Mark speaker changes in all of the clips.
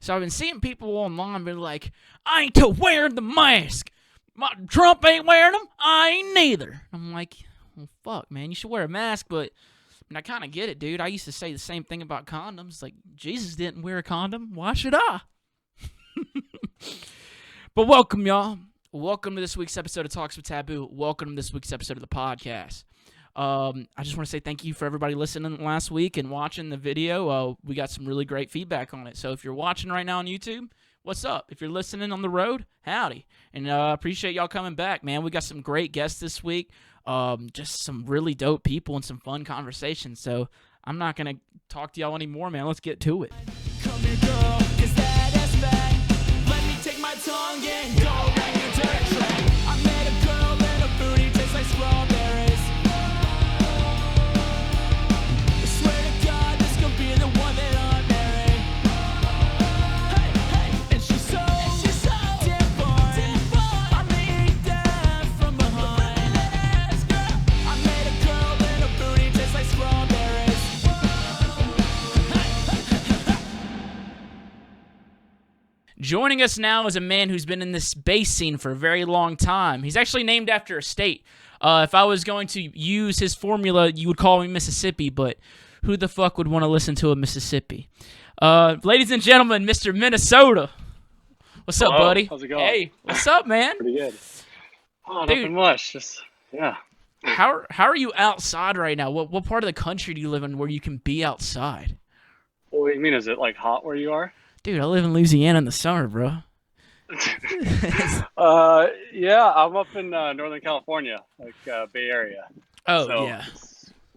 Speaker 1: So I've been seeing people online be like, I ain't to wear the mask. Trump ain't wearing them. I ain't neither. I'm like, well, fuck, man. You should wear a mask, but I kind of get it, dude. I used to say the same thing about condoms. Like, Jesus didn't wear a condom. Why should I? But welcome, y'all. Welcome to this week's episode of Talks with Taboo. Welcome to this week's episode of the podcast. I just want to say thank you for everybody listening last week and watching the video. We got some really great feedback on it. So if you're watching right now on YouTube, what's up? If you're listening on the road, howdy. And appreciate y'all coming back, man. We got some great guests this week. Just some really dope people and some fun conversations. So I'm not going to talk to y'all anymore, man. Let's get to it. Come here, girl, 'cause that is back. Let me take my tongue and go back in the dirt track. I met a girl and her booty tastes like strawberries. I swear to God, this could be the one that I marry. Hey, hey, and she's so different. I made that from behind. I met a girl and her booty tastes like strawberries. Joining us now is a man who's been in this bass scene for a very long time. He's actually named after a state. If I was going to use his formula, you would call me Mississippi, but who the fuck would want to listen to a Mississippi? Ladies and gentlemen, Mr. Minnesota. What's up, buddy?
Speaker 2: How's it going?
Speaker 1: Hey, what's up, man?
Speaker 2: Pretty good. Oh,
Speaker 1: Dude.
Speaker 2: nothing much. Just, yeah.
Speaker 1: How are you outside right now? What part of the country do you live in where you can be outside?
Speaker 2: What do you mean? Is it like hot where you are?
Speaker 1: Dude, I live in Louisiana in the summer, bro.
Speaker 2: Yeah, I'm up in Northern California, like Bay Area.
Speaker 1: Oh,
Speaker 2: So,
Speaker 1: yeah.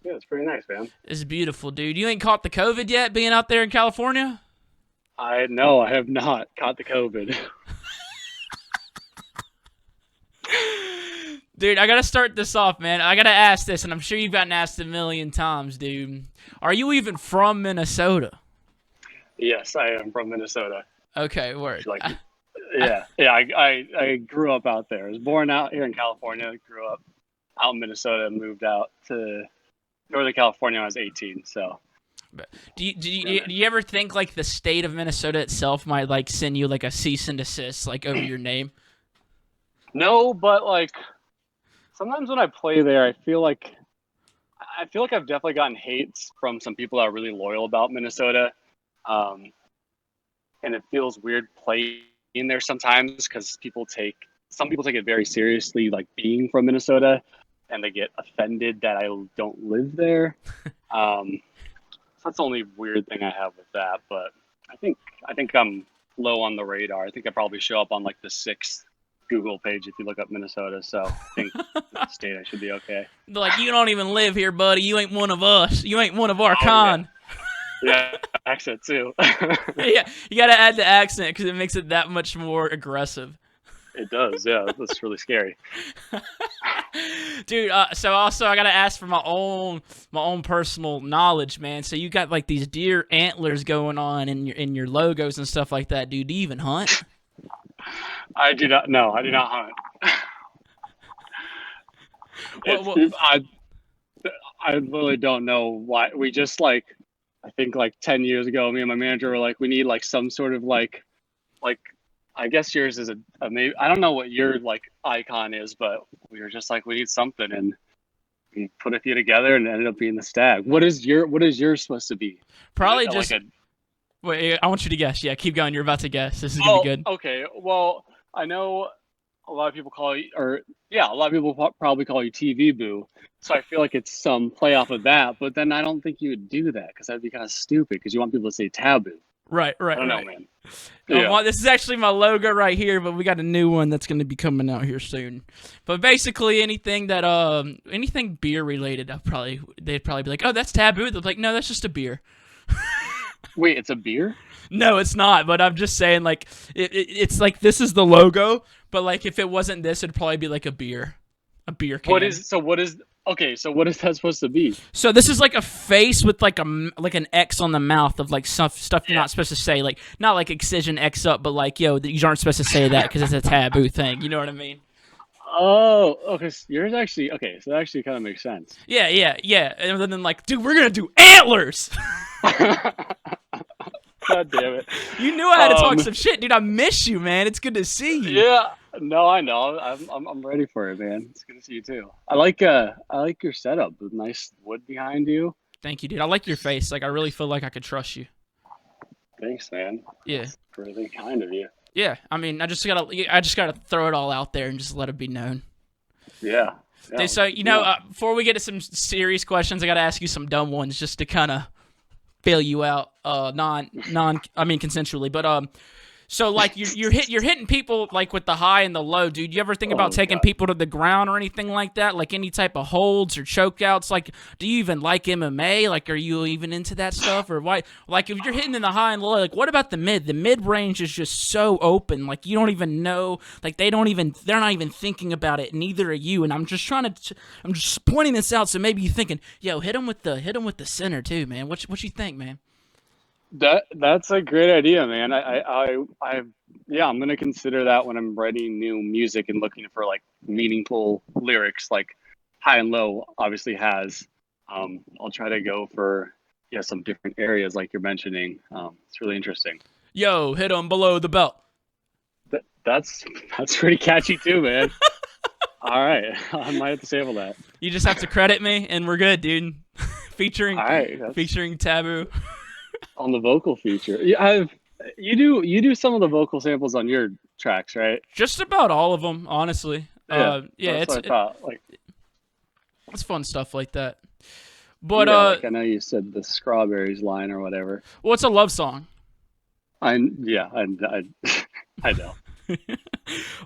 Speaker 2: it's pretty nice, man.
Speaker 1: It's beautiful, dude. You ain't caught the COVID yet being out there in California?
Speaker 2: I have not caught the COVID.
Speaker 1: Dude, I gotta start this off, man. I gotta ask this, and I'm sure you've gotten asked a million times, dude. Are you even from Minnesota?
Speaker 2: Yes, I am from Minnesota.
Speaker 1: Okay, word.
Speaker 2: Like, yeah. I grew up out there. I was born out here in California. Grew up out in Minnesota and moved out to Northern California when I was 18. So.
Speaker 1: Do you ever think like the state of Minnesota itself might like send you like a cease and desist like over your name?
Speaker 2: No, but like sometimes when I play there, I feel like I've definitely gotten hates from some people that are really loyal about Minnesota, and it feels weird playing there sometimes because some people take it very seriously, like being from Minnesota, and they get offended that I don't live there. So that's the only weird thing I have with that. But I think I'm low on the radar. I think I probably show up on like the 6th Google page if you look up Minnesota, so I think the state I should be okay.
Speaker 1: Like, you don't even live here, buddy. You ain't one of us. You ain't one of our kind.
Speaker 2: Yeah, accent too.
Speaker 1: Yeah, you gotta add the accent because it makes it that much more aggressive.
Speaker 2: It does, yeah. That's really scary.
Speaker 1: Dude, so also I gotta ask for my own personal knowledge, man. So you got like these deer antlers going on in your logos and stuff like that, dude. Do you even hunt?
Speaker 2: I do not. No, I do not hunt. I literally don't know why. We just like, I think like 10 years ago, me and my manager were like, we need like some sort of like, I guess yours is a maybe. I don't know what your like icon is, but we were just like, we need something, and we put a few together, and it ended up being the stag. What is yours supposed to be?
Speaker 1: Probably
Speaker 2: like
Speaker 1: just. Wait, I want you to guess. Yeah, keep going. You're about to guess. This is gonna be good.
Speaker 2: Okay. Well, I know a lot of people call you, a lot of people probably call you TVBOO. So I feel like it's some play off of that. But then I don't think you would do that because that'd be kind of stupid because you want people to say taboo.
Speaker 1: Right.
Speaker 2: I don't know, man.
Speaker 1: Yeah. This is actually my logo right here, but we got a new one that's going to be coming out here soon. But basically, anything that anything beer related, they'd probably be like, "Oh, that's taboo." They're like, "No, that's just a beer."
Speaker 2: Wait, it's a beer?
Speaker 1: No, it's not. But I'm just saying, like, it's like this is the logo, but like if it wasn't this, it'd probably be like a beer can.
Speaker 2: What is that supposed to be?
Speaker 1: So this is like a face with like an X on the mouth of like stuff you're not supposed to say, like not like excision X up, but like you aren't supposed to say that because it's a taboo thing. You know what I mean?
Speaker 2: Oh, okay. So yours actually So that actually kind of makes sense.
Speaker 1: Yeah. And then like, dude, we're gonna do antlers.
Speaker 2: God damn it.
Speaker 1: You knew I had to talk some shit, dude. I miss you, man. It's good to see you.
Speaker 2: Yeah. No, I know. I'm ready for it, man. It's good to see you too. I like your setup. The nice wood behind you.
Speaker 1: Thank you, dude. I like your face. Like, I really feel like I could trust you.
Speaker 2: Thanks, man.
Speaker 1: Yeah.
Speaker 2: That's really kind of you.
Speaker 1: Yeah. I mean, I just gotta throw it all out there and just let it be known.
Speaker 2: Yeah.
Speaker 1: Dude, so before we get to some serious questions, I gotta ask you some dumb ones just to kind of bail you out. Consensually, but So like you're hitting people like with the high and the low, dude. You ever think about taking people to the ground or anything like that? Like any type of holds or chokeouts? Like, do you even like MMA? Like, are you even into that stuff? Or why? Like, if you're hitting in the high and low, like, what about the mid? The mid range is just so open. Like, you don't even know. Like, they're not even thinking about it. Neither are you. And I'm just pointing this out so maybe you're thinking, yo, hit him with the center too, man. What you think, man?
Speaker 2: That's a great idea, man. I'm gonna consider that when I'm writing new music and looking for like meaningful lyrics. Like high and low obviously has. I'll try to go for some different areas like you're mentioning. It's really interesting.
Speaker 1: Yo, hit them below the belt.
Speaker 2: That's pretty catchy too, man. All right, I might have to sample that.
Speaker 1: You just have to credit me, and we're good, dude. featuring TVBOO.
Speaker 2: On the vocal feature, you do some of the vocal samples on your tracks, right?
Speaker 1: Just about all of them, honestly.
Speaker 2: That's what I thought. Like,
Speaker 1: it's fun stuff like that. But
Speaker 2: like I know you said the Strawberries line or whatever.
Speaker 1: Well, it's a love song.
Speaker 2: I know.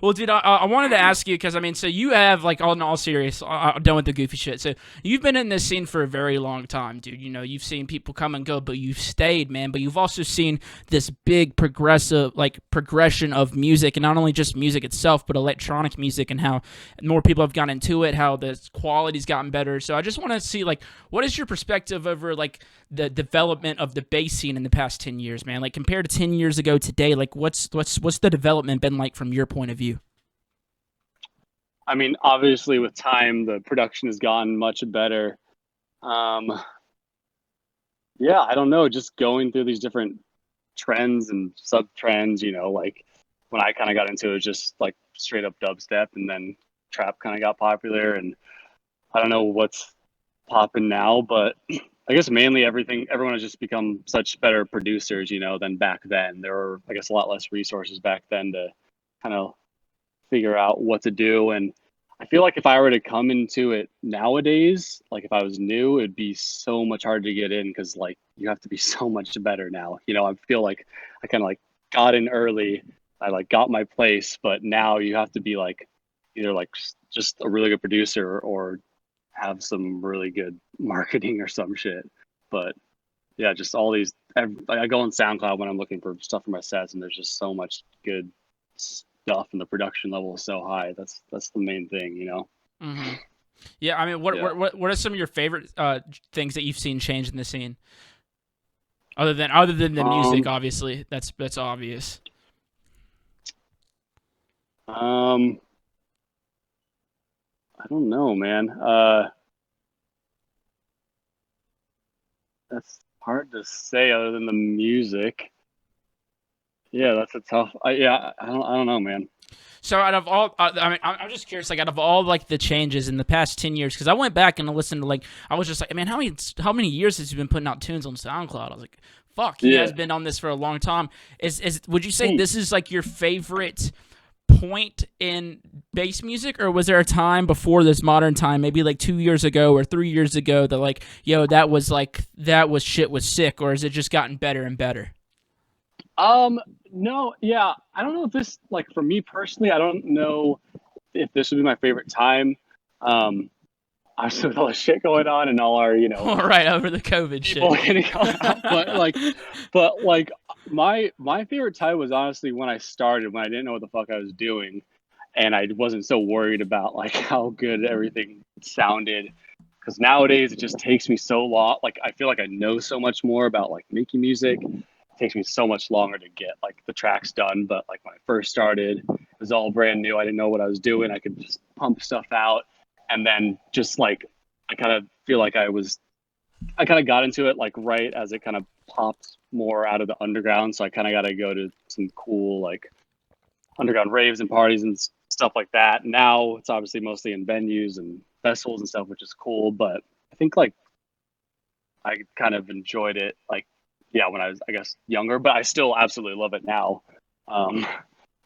Speaker 1: Well, dude, I wanted to ask you because, I mean, so you have, like, all serious, done with the goofy shit. So you've been in this scene for a very long time, dude. You know, you've seen people come and go, but you've stayed, man. But you've also seen this big progression of music, and not only just music itself, but electronic music and how more people have gotten into it, how the quality's gotten better. So I just want to see, like, what is your perspective over, like, the development of the bass scene in the past 10 years, man? Like, compared to 10 years ago today, like, what's the development been like from your point of view?
Speaker 2: I mean, obviously with time, the production has gotten much better. I don't know, just going through these different trends and sub trends, like when I kind of got into it, just like straight up dubstep, and then trap kind of got popular, and I don't know what's popping now, but I guess mainly everyone has just become such better producers, than back then. There were, I guess, a lot less resources back then to kind of figure out what to do. And I feel like if I were to come into it nowadays, like if I was new, it'd be so much harder to get in because like you have to be so much better now. I feel like I kind of like got in early. I like got my place, but now you have to be like either like just a really good producer or have some really good marketing or some shit. But yeah, just all these. I go on SoundCloud when I'm looking for stuff for my sets, and there's just so much good stuff, and the production level is so high. That's the main thing,
Speaker 1: Mm-hmm. Yeah, I mean, what are some of your favorite things that you've seen change in the scene? Other than the music, obviously, that's obvious.
Speaker 2: I don't know, man. That's hard to say other than the music. Yeah, that's a tough. I don't know, man.
Speaker 1: So out of all, I mean, I'm just curious, like out of all like the changes in the past 10 years, because I went back and listened to I was just like, man, how many years has he been putting out tunes on SoundCloud? I was like, fuck, he has been on this for a long time. Would you say this is like your favorite point in bass music, or was there a time before this modern time, maybe like 2 years ago or 3 years ago, that like, yo, that was shit was sick, or has it just gotten better and better?
Speaker 2: No, yeah, I don't know if this, like, for me personally, I don't know if this would be my favorite time. Obviously with all the shit going on and all our,
Speaker 1: all right, over the COVID
Speaker 2: shit. but my favorite time was honestly when I started, when I didn't know what the fuck I was doing, and I wasn't so worried about like how good everything sounded. Because nowadays it just takes me so long. Like I feel like I know so much more about like making music. It takes me so much longer to get like the tracks done. But like when I first started, it was all brand new. I didn't know what I was doing. I could just pump stuff out. And then just like, I kind of feel like I was I kind of got into it like right as it kind of popped more out of the underground. So I kind of got to go to some cool like underground raves and parties and stuff like that. Now it's obviously mostly in venues and festivals and stuff, which is cool. But I think like I kind of enjoyed it like, yeah, when I was, I guess, younger, but I still absolutely love it now. Um,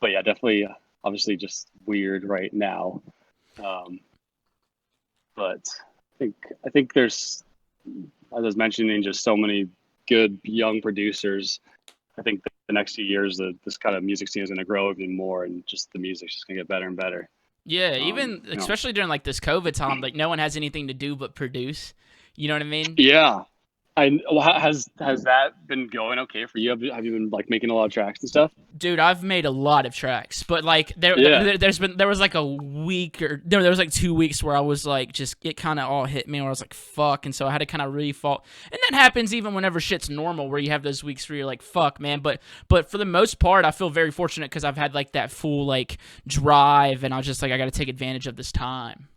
Speaker 2: but yeah, definitely, obviously just weird right now. Um, but I think there's, as I was mentioning, just so many good young producers. I think the next few years, this kind of music scene is going to grow even more, and just the music's just going to get better and better.
Speaker 1: Yeah, even
Speaker 2: You know.
Speaker 1: especially during like this COVID time, like no one has anything to do but produce. You know what I mean?
Speaker 2: Yeah. Has that been going okay for you? Have you been like making a lot of tracks and stuff?
Speaker 1: Dude, I've made a lot of tracks, but like
Speaker 2: Yeah.
Speaker 1: there was like a week or no, there was like 2 weeks where I was like just it kind of all hit me where I was like fuck, and so I had to kind of really fall. And that happens even whenever shit's normal, where you have those weeks where you're like fuck, man. But for the most part, I feel very fortunate because I've had like that full like drive, and I was just like I got to take advantage of this time.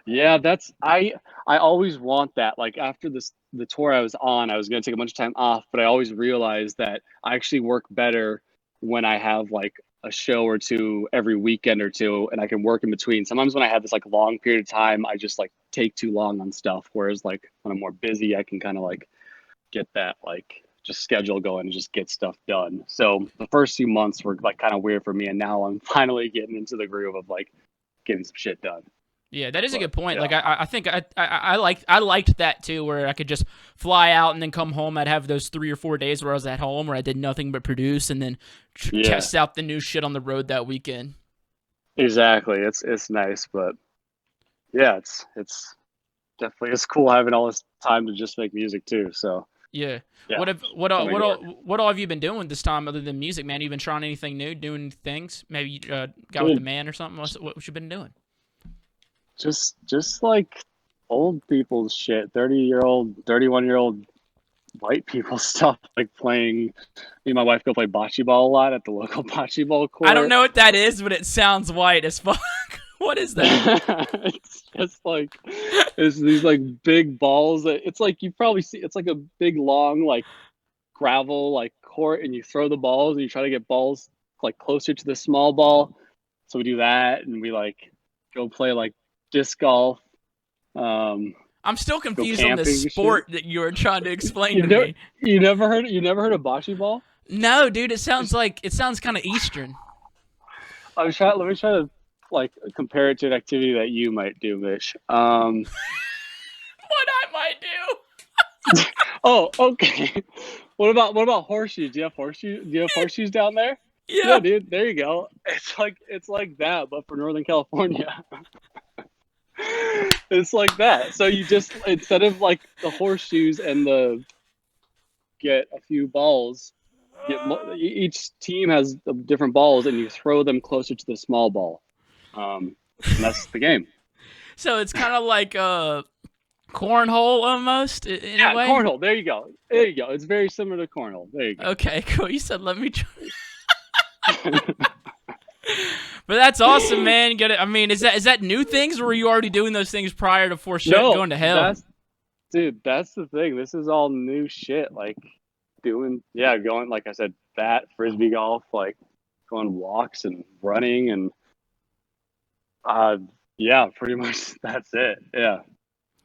Speaker 2: Yeah, I always want that. Like after the tour I was on, I was gonna take a bunch of time off, but I always realized that I actually work better when I have like a show or two every weekend or two, and I can work in between. Sometimes when I have this like long period of time, I just like take too long on stuff. Whereas like when I'm more busy, I can kind of like get that like just schedule going and just get stuff done. So the first few months were like kind of weird for me, and now I'm finally getting into the groove of like getting some shit done.
Speaker 1: Yeah, that is a
Speaker 2: But
Speaker 1: good point.
Speaker 2: yeah.
Speaker 1: Like I think I liked that too, where I could just fly out and then come home. I'd have those 3 or 4 days where I was at home, where I did nothing but produce, and then
Speaker 2: Yeah,
Speaker 1: test out the new shit on the road that weekend.
Speaker 2: exactly. It's nice, but yeah, it's definitely it's cool having all this time to just make music too. So
Speaker 1: Yeah.
Speaker 2: yeah,
Speaker 1: What have
Speaker 2: still make it work.
Speaker 1: what all have you been doing this time other than music, man? You been trying anything new, doing things? Maybe you got with the
Speaker 2: Dude,
Speaker 1: man or something. What you been doing?
Speaker 2: just like old people's shit, 30-year-old, 31-year-old white people stuff, like playing. Me and my wife go play bocce ball a lot at the local bocce ball
Speaker 1: I don't
Speaker 2: court.
Speaker 1: know what that is, but it sounds white as fuck. What is that?
Speaker 2: It's just like it's these like big balls that it's like you probably see it's like a big long like gravel like court, and you throw the balls and you try to get balls like closer to the small ball. So we do that, and we like go play like disc golf, um
Speaker 1: I'm still
Speaker 2: go
Speaker 1: confused on the
Speaker 2: camping and shit.
Speaker 1: sport that you were trying to explain to
Speaker 2: you've never
Speaker 1: me.
Speaker 2: you never heard of bocce ball?
Speaker 1: No, dude, it sounds
Speaker 2: It's,
Speaker 1: like it sounds kind of Eastern.
Speaker 2: let me try to like compare it to an activity that you might do, Mitch.
Speaker 1: What I might do?
Speaker 2: Oh, okay. What about horseshoes? Do you have horseshoes down there? Yeah,
Speaker 1: Yeah.
Speaker 2: dude. There you go. It's like that, but for Northern California. It's like that. So you just instead of like the horseshoes and the get a few balls, each team has different balls, and you throw them closer to the small ball. Um, and that's the game.
Speaker 1: So it's kind of like cornhole almost in a
Speaker 2: Yeah,
Speaker 1: way.
Speaker 2: cornhole. There you go. There you go. It's very similar to cornhole. There you go.
Speaker 1: Okay, cool. You said let me try. But that's awesome, man. You I mean, is that new things, or were you already doing those things prior to for shit
Speaker 2: No,
Speaker 1: going to hell?
Speaker 2: that's the thing. This is all new shit. Like going like I said, that frisbee golf, like going walks and running and uh yeah, pretty much that's it. Yeah.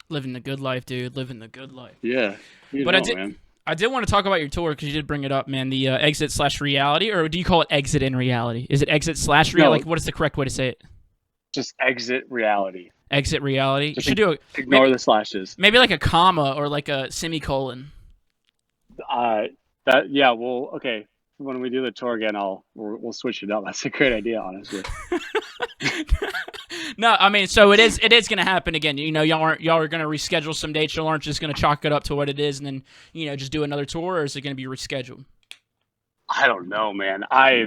Speaker 1: Living the good life, dude. Living the good life.
Speaker 2: Yeah.
Speaker 1: But
Speaker 2: Man.
Speaker 1: I did want to talk about your tour because you did bring it up, man. The exit/reality, or do you call it exit in reality? Is it exit/reality?
Speaker 2: No,
Speaker 1: Like, what is the correct way to say it?
Speaker 2: just exit reality.
Speaker 1: Exit reality. You
Speaker 2: Just
Speaker 1: should do it.
Speaker 2: ignore the slashes.
Speaker 1: Maybe like a comma or like a semicolon.
Speaker 2: Uh that yeah, well, okay. When we do the tour again, we'll switch it up. That's a great idea, honestly.
Speaker 1: No, I mean, so it is gonna happen again. You know, y'all are gonna reschedule some dates. Y'all aren't just gonna chalk it up to what it is and then just do another tour, or is it gonna be rescheduled?
Speaker 2: I don't know, man. Yeah,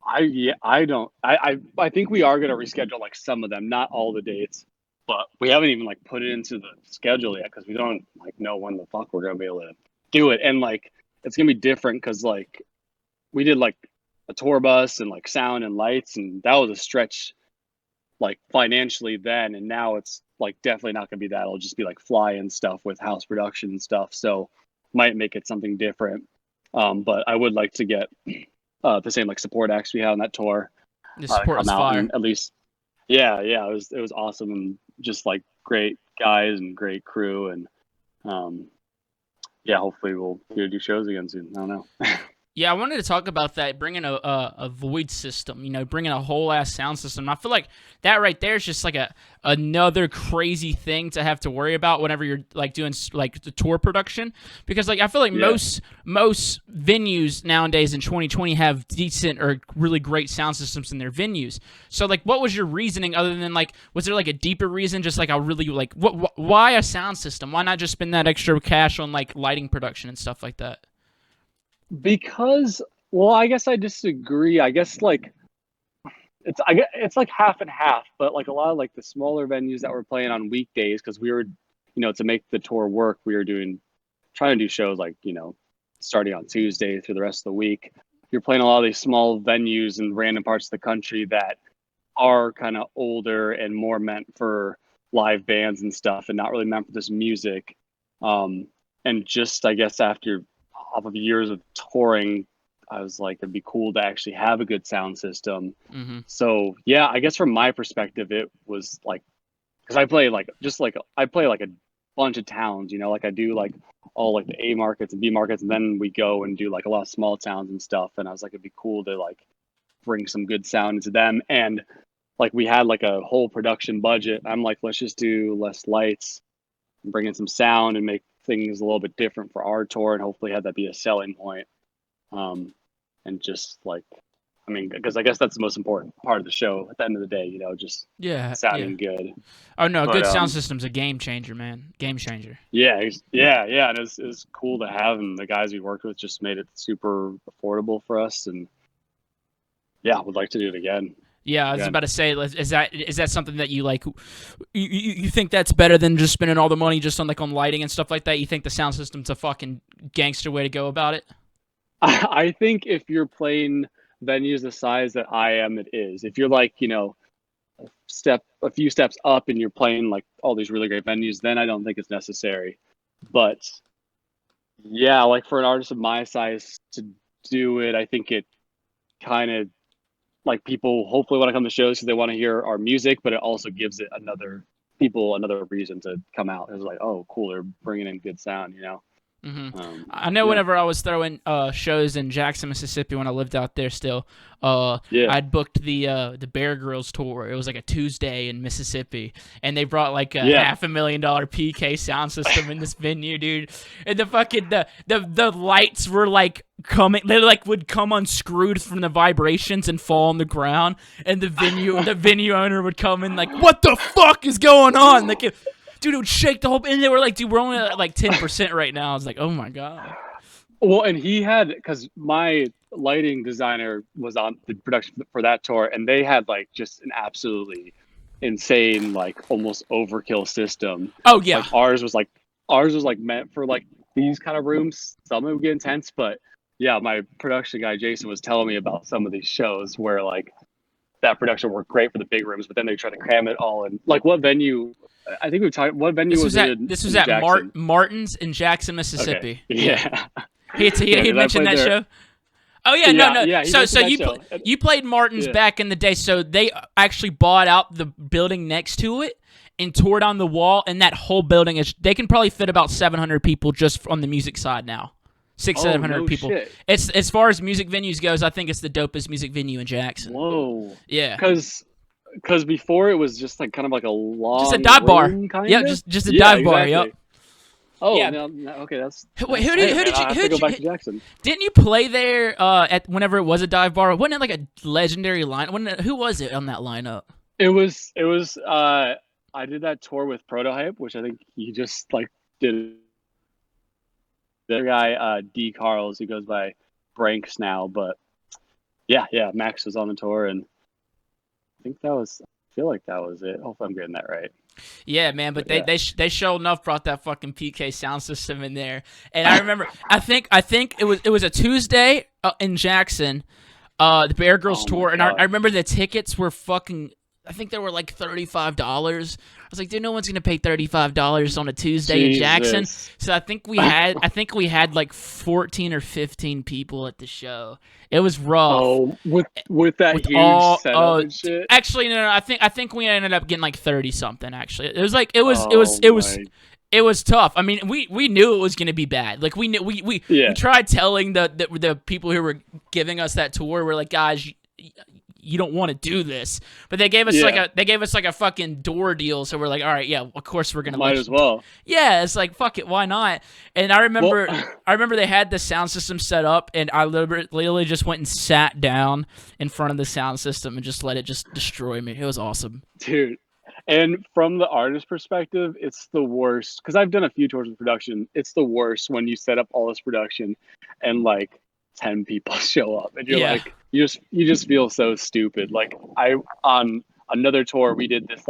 Speaker 2: I think we are gonna reschedule like some of them, not all the dates, but we haven't even like put it into the schedule yet because we don't like know when the fuck we're gonna be able to do it, and like it's gonna be different because like we did like a tour bus and like sound and lights, and that was a stretch like financially then, and now it's like definitely not gonna be that. It'll just be like fly-in stuff with house production and stuff. So might make it something different. But I would like to get the same like support acts we had on that tour.
Speaker 1: The support was
Speaker 2: come out
Speaker 1: fire.
Speaker 2: and at least, yeah, it was awesome, and just like great guys and great crew, and yeah, hopefully we'll do shows again soon. I don't know.
Speaker 1: Yeah, I wanted to talk about that, bringing a void system, bringing a whole-ass sound system. I feel like that right there is just like another crazy thing to have to worry about whenever you're like doing like the tour production, because like I feel like most venues nowadays in 2020 have decent or really great sound systems in their venues. So like, what was your reasoning other than like, was there like a deeper reason, just like a really like why a sound system? Why not just spend that extra cash on like lighting production and stuff like that?
Speaker 2: Because, well, I guess I disagree. I guess like it's like half and half, but like a lot of like the smaller venues that were playing on weekdays, because we were, to make the tour work, we were trying to do shows like, starting on Tuesday through the rest of the week. You're playing a lot of these small venues in random parts of the country that are kind of older and more meant for live bands and stuff, and not really meant for this music. And just, I guess, off of years of touring, I was like, it'd be cool to actually have a good sound system.
Speaker 1: Mm-hmm.
Speaker 2: So yeah, I guess from my perspective, it was like, because I play like a bunch of towns, like I do like all like the A markets and B markets, and then we go and do like a lot of small towns and stuff. And I was like, it'd be cool to like bring some good sound into them. And like we had like a whole production budget. I'm like, let's just do less lights and bring in some sound and make things a little bit different for our tour, and hopefully have that be a selling point. And just like, I mean, because I guess that's the most important part of the show at the end of the day, just sounding good.
Speaker 1: Oh no, good sound system's a game changer, man. Game changer.
Speaker 2: Yeah, and it was cool to have, and the guys we worked with just made it super affordable for us, and yeah, would like to do it again.
Speaker 1: Yeah, I was about to say, is that something that you like? You think that's better than just spending all the money just on lighting and stuff like that? You think the sound system's a fucking gangster way to go about it?
Speaker 2: I think if you're playing venues the size that I am, it is. If you're like, a few steps up and you're playing like all these really great venues, then I don't think it's necessary. But yeah, like for an artist of my size to do it, I think it kind of like people hopefully want to come to shows because they want to hear our music, but it also gives it another reason to come out. It's like, oh, cool, they're bringing in good sound,
Speaker 1: Mm-hmm. I know whenever I was throwing shows in Jackson, Mississippi, when I lived out there still, I'd booked the Bear Grylls tour. It was like a Tuesday in Mississippi, and they brought like a $500,000 PK sound system in this venue, dude. And the fucking the lights were like coming, they like would come unscrewed from the vibrations and fall on the ground, and the venue owner would come in like, what the fuck is going on? Like, dude, it would shake the whole, and they were like, dude, we're only at like 10% right now. I was like, oh my god.
Speaker 2: Well, and he had, because my lighting designer was on the production for that tour, and they had like just an absolutely insane, like almost overkill system.
Speaker 1: Oh yeah.
Speaker 2: Like ours was like meant for like these kind of rooms. Some would get intense, but yeah, my production guy Jason was telling me about some of these shows where like that production worked great for the big rooms, but then they try to cram it all in. Like what venue? I think we talked. What venue was it?
Speaker 1: This was at Martin's in Jackson, Mississippi.
Speaker 2: Okay. Yeah.
Speaker 1: He mentioned that show. Oh yeah, no.
Speaker 2: Yeah,
Speaker 1: so you played Martin's back in the day. So they actually bought out the building next to it and tore down the wall, and that whole building they can probably fit about 700 people just on the music side now. 700 people.
Speaker 2: Shit.
Speaker 1: It's, as far as music venues goes, I think it's the dopest music venue in Jackson.
Speaker 2: Whoa.
Speaker 1: Yeah.
Speaker 2: Because before it was just like kind of like a long,
Speaker 1: just a dive bar. Yeah, just a dive bar. Yep.
Speaker 2: Oh,
Speaker 1: yeah.
Speaker 2: No, okay, that's.
Speaker 1: Wait, who did you
Speaker 2: go back to Jackson?
Speaker 1: Didn't you play there at whenever it was a dive bar? Wasn't it like a legendary line? Who was it on that lineup?
Speaker 2: It was. I did that tour with Prototype, which I think he just like did. The guy D Carls, who goes by Branks now, but yeah, Max was on the tour, and I feel like that was it. Hopefully I'm getting that right.
Speaker 1: Yeah, man, but they sure enough brought that fucking PK sound system in there. And I remember, I think it was a Tuesday in Jackson, the Bear Grylls tour, and I remember the tickets were fucking I think they were like $35. I was like, dude, no one's gonna pay $35 on a Tuesday in Jackson. So I think we had like 14 or 15 people at the show. It was rough.
Speaker 2: Oh, with that huge setup and shit.
Speaker 1: Actually, no. I think we ended up getting like 30 something. Actually, it was tough. I mean, we knew it was gonna be bad. Like we knew we tried telling the people who were giving us that tour. We're like, guys, you don't want to do this, but they gave us like a fucking door deal. So we're like, all right, yeah, of course we're gonna.
Speaker 2: Might as well.
Speaker 1: Yeah, it's like fuck it, why not? And I remember they had the sound system set up, and I literally just went and sat down in front of the sound system and just let it just destroy me. It was awesome,
Speaker 2: dude. And from the artist perspective, it's the worst because I've done a few tours of production. It's the worst when you set up all this production and like 10 people show up and you're like, you just feel so stupid. Like on another tour, we did this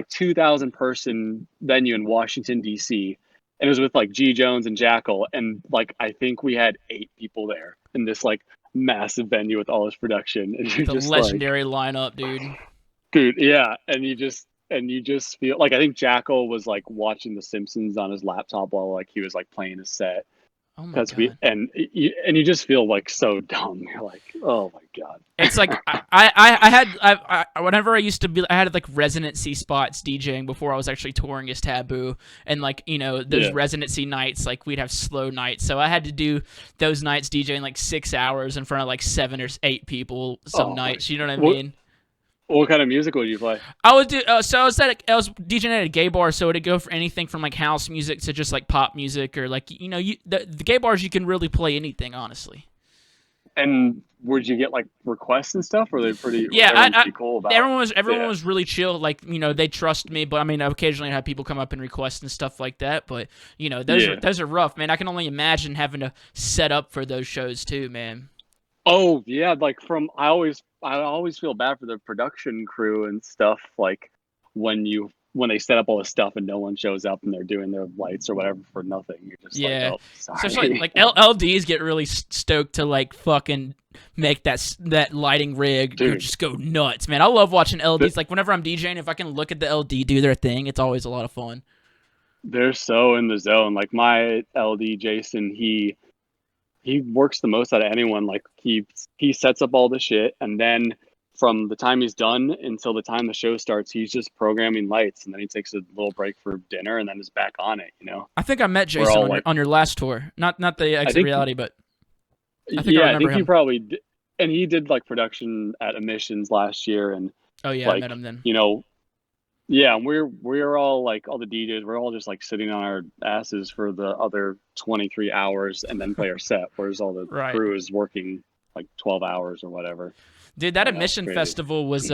Speaker 2: 2,000 person venue in Washington, DC. And it was with like G Jones and Jackal. And like, I think we had 8 people there in this like massive venue with all this production. And you're
Speaker 1: the legendary lineup, dude.
Speaker 2: Dude, yeah. And you just feel like, I think Jackal was like watching The Simpsons on his laptop while like he was like playing his set.
Speaker 1: Oh my God.
Speaker 2: You just feel like so dumb. You're like, oh my God.
Speaker 1: It's like I whenever I had like residency spots DJing before I was actually touring as TVBOO, and like those residency nights, like we'd have slow nights, so I had to do those nights DJing like 6 hours in front of like 7 or 8 people some nights. You know what I mean?
Speaker 2: What kind of music would you play?
Speaker 1: I would do. So I was DJing at a gay bar, so it'd go for anything from like house music to just like pop music, or like the gay bars you can really play anything, honestly.
Speaker 2: And would you get like requests and stuff? Or are they pretty?
Speaker 1: Yeah,
Speaker 2: pretty cool about
Speaker 1: everyone was really chill. Like they trust me, but I mean, I occasionally have people come up and request and stuff like that. But those are rough, man. I can only imagine having to set up for those shows too, man.
Speaker 2: Oh yeah, like I always feel bad for the production crew and stuff. Like when they set up all this stuff and no one shows up and they're doing their lights or whatever for nothing. You're just like, oh, sorry.
Speaker 1: Especially like LDs get really stoked to like fucking make that lighting rig just go nuts, man. I love watching LDs. Like whenever I'm DJing, if I can look at the LD do their thing, it's always a lot of fun.
Speaker 2: They're so in the zone. Like my LD Jason, he works the most out of anyone. Like he sets up all the shit, and then from the time he's done until the time the show starts, he's just programming lights, and then he takes a little break for dinner and then is back on it. I
Speaker 1: think I met Jason on your last tour, not the Exit Reality, but I think I
Speaker 2: think him. He probably did. And he did like production at Emissions last year, and
Speaker 1: I met him then.
Speaker 2: Yeah, and we're all like all the DJs. We're all just like sitting on our asses for the other 23 hours and then play our set, whereas all the crew is working like 12 hours or whatever.
Speaker 1: Dude, that Emission Festival was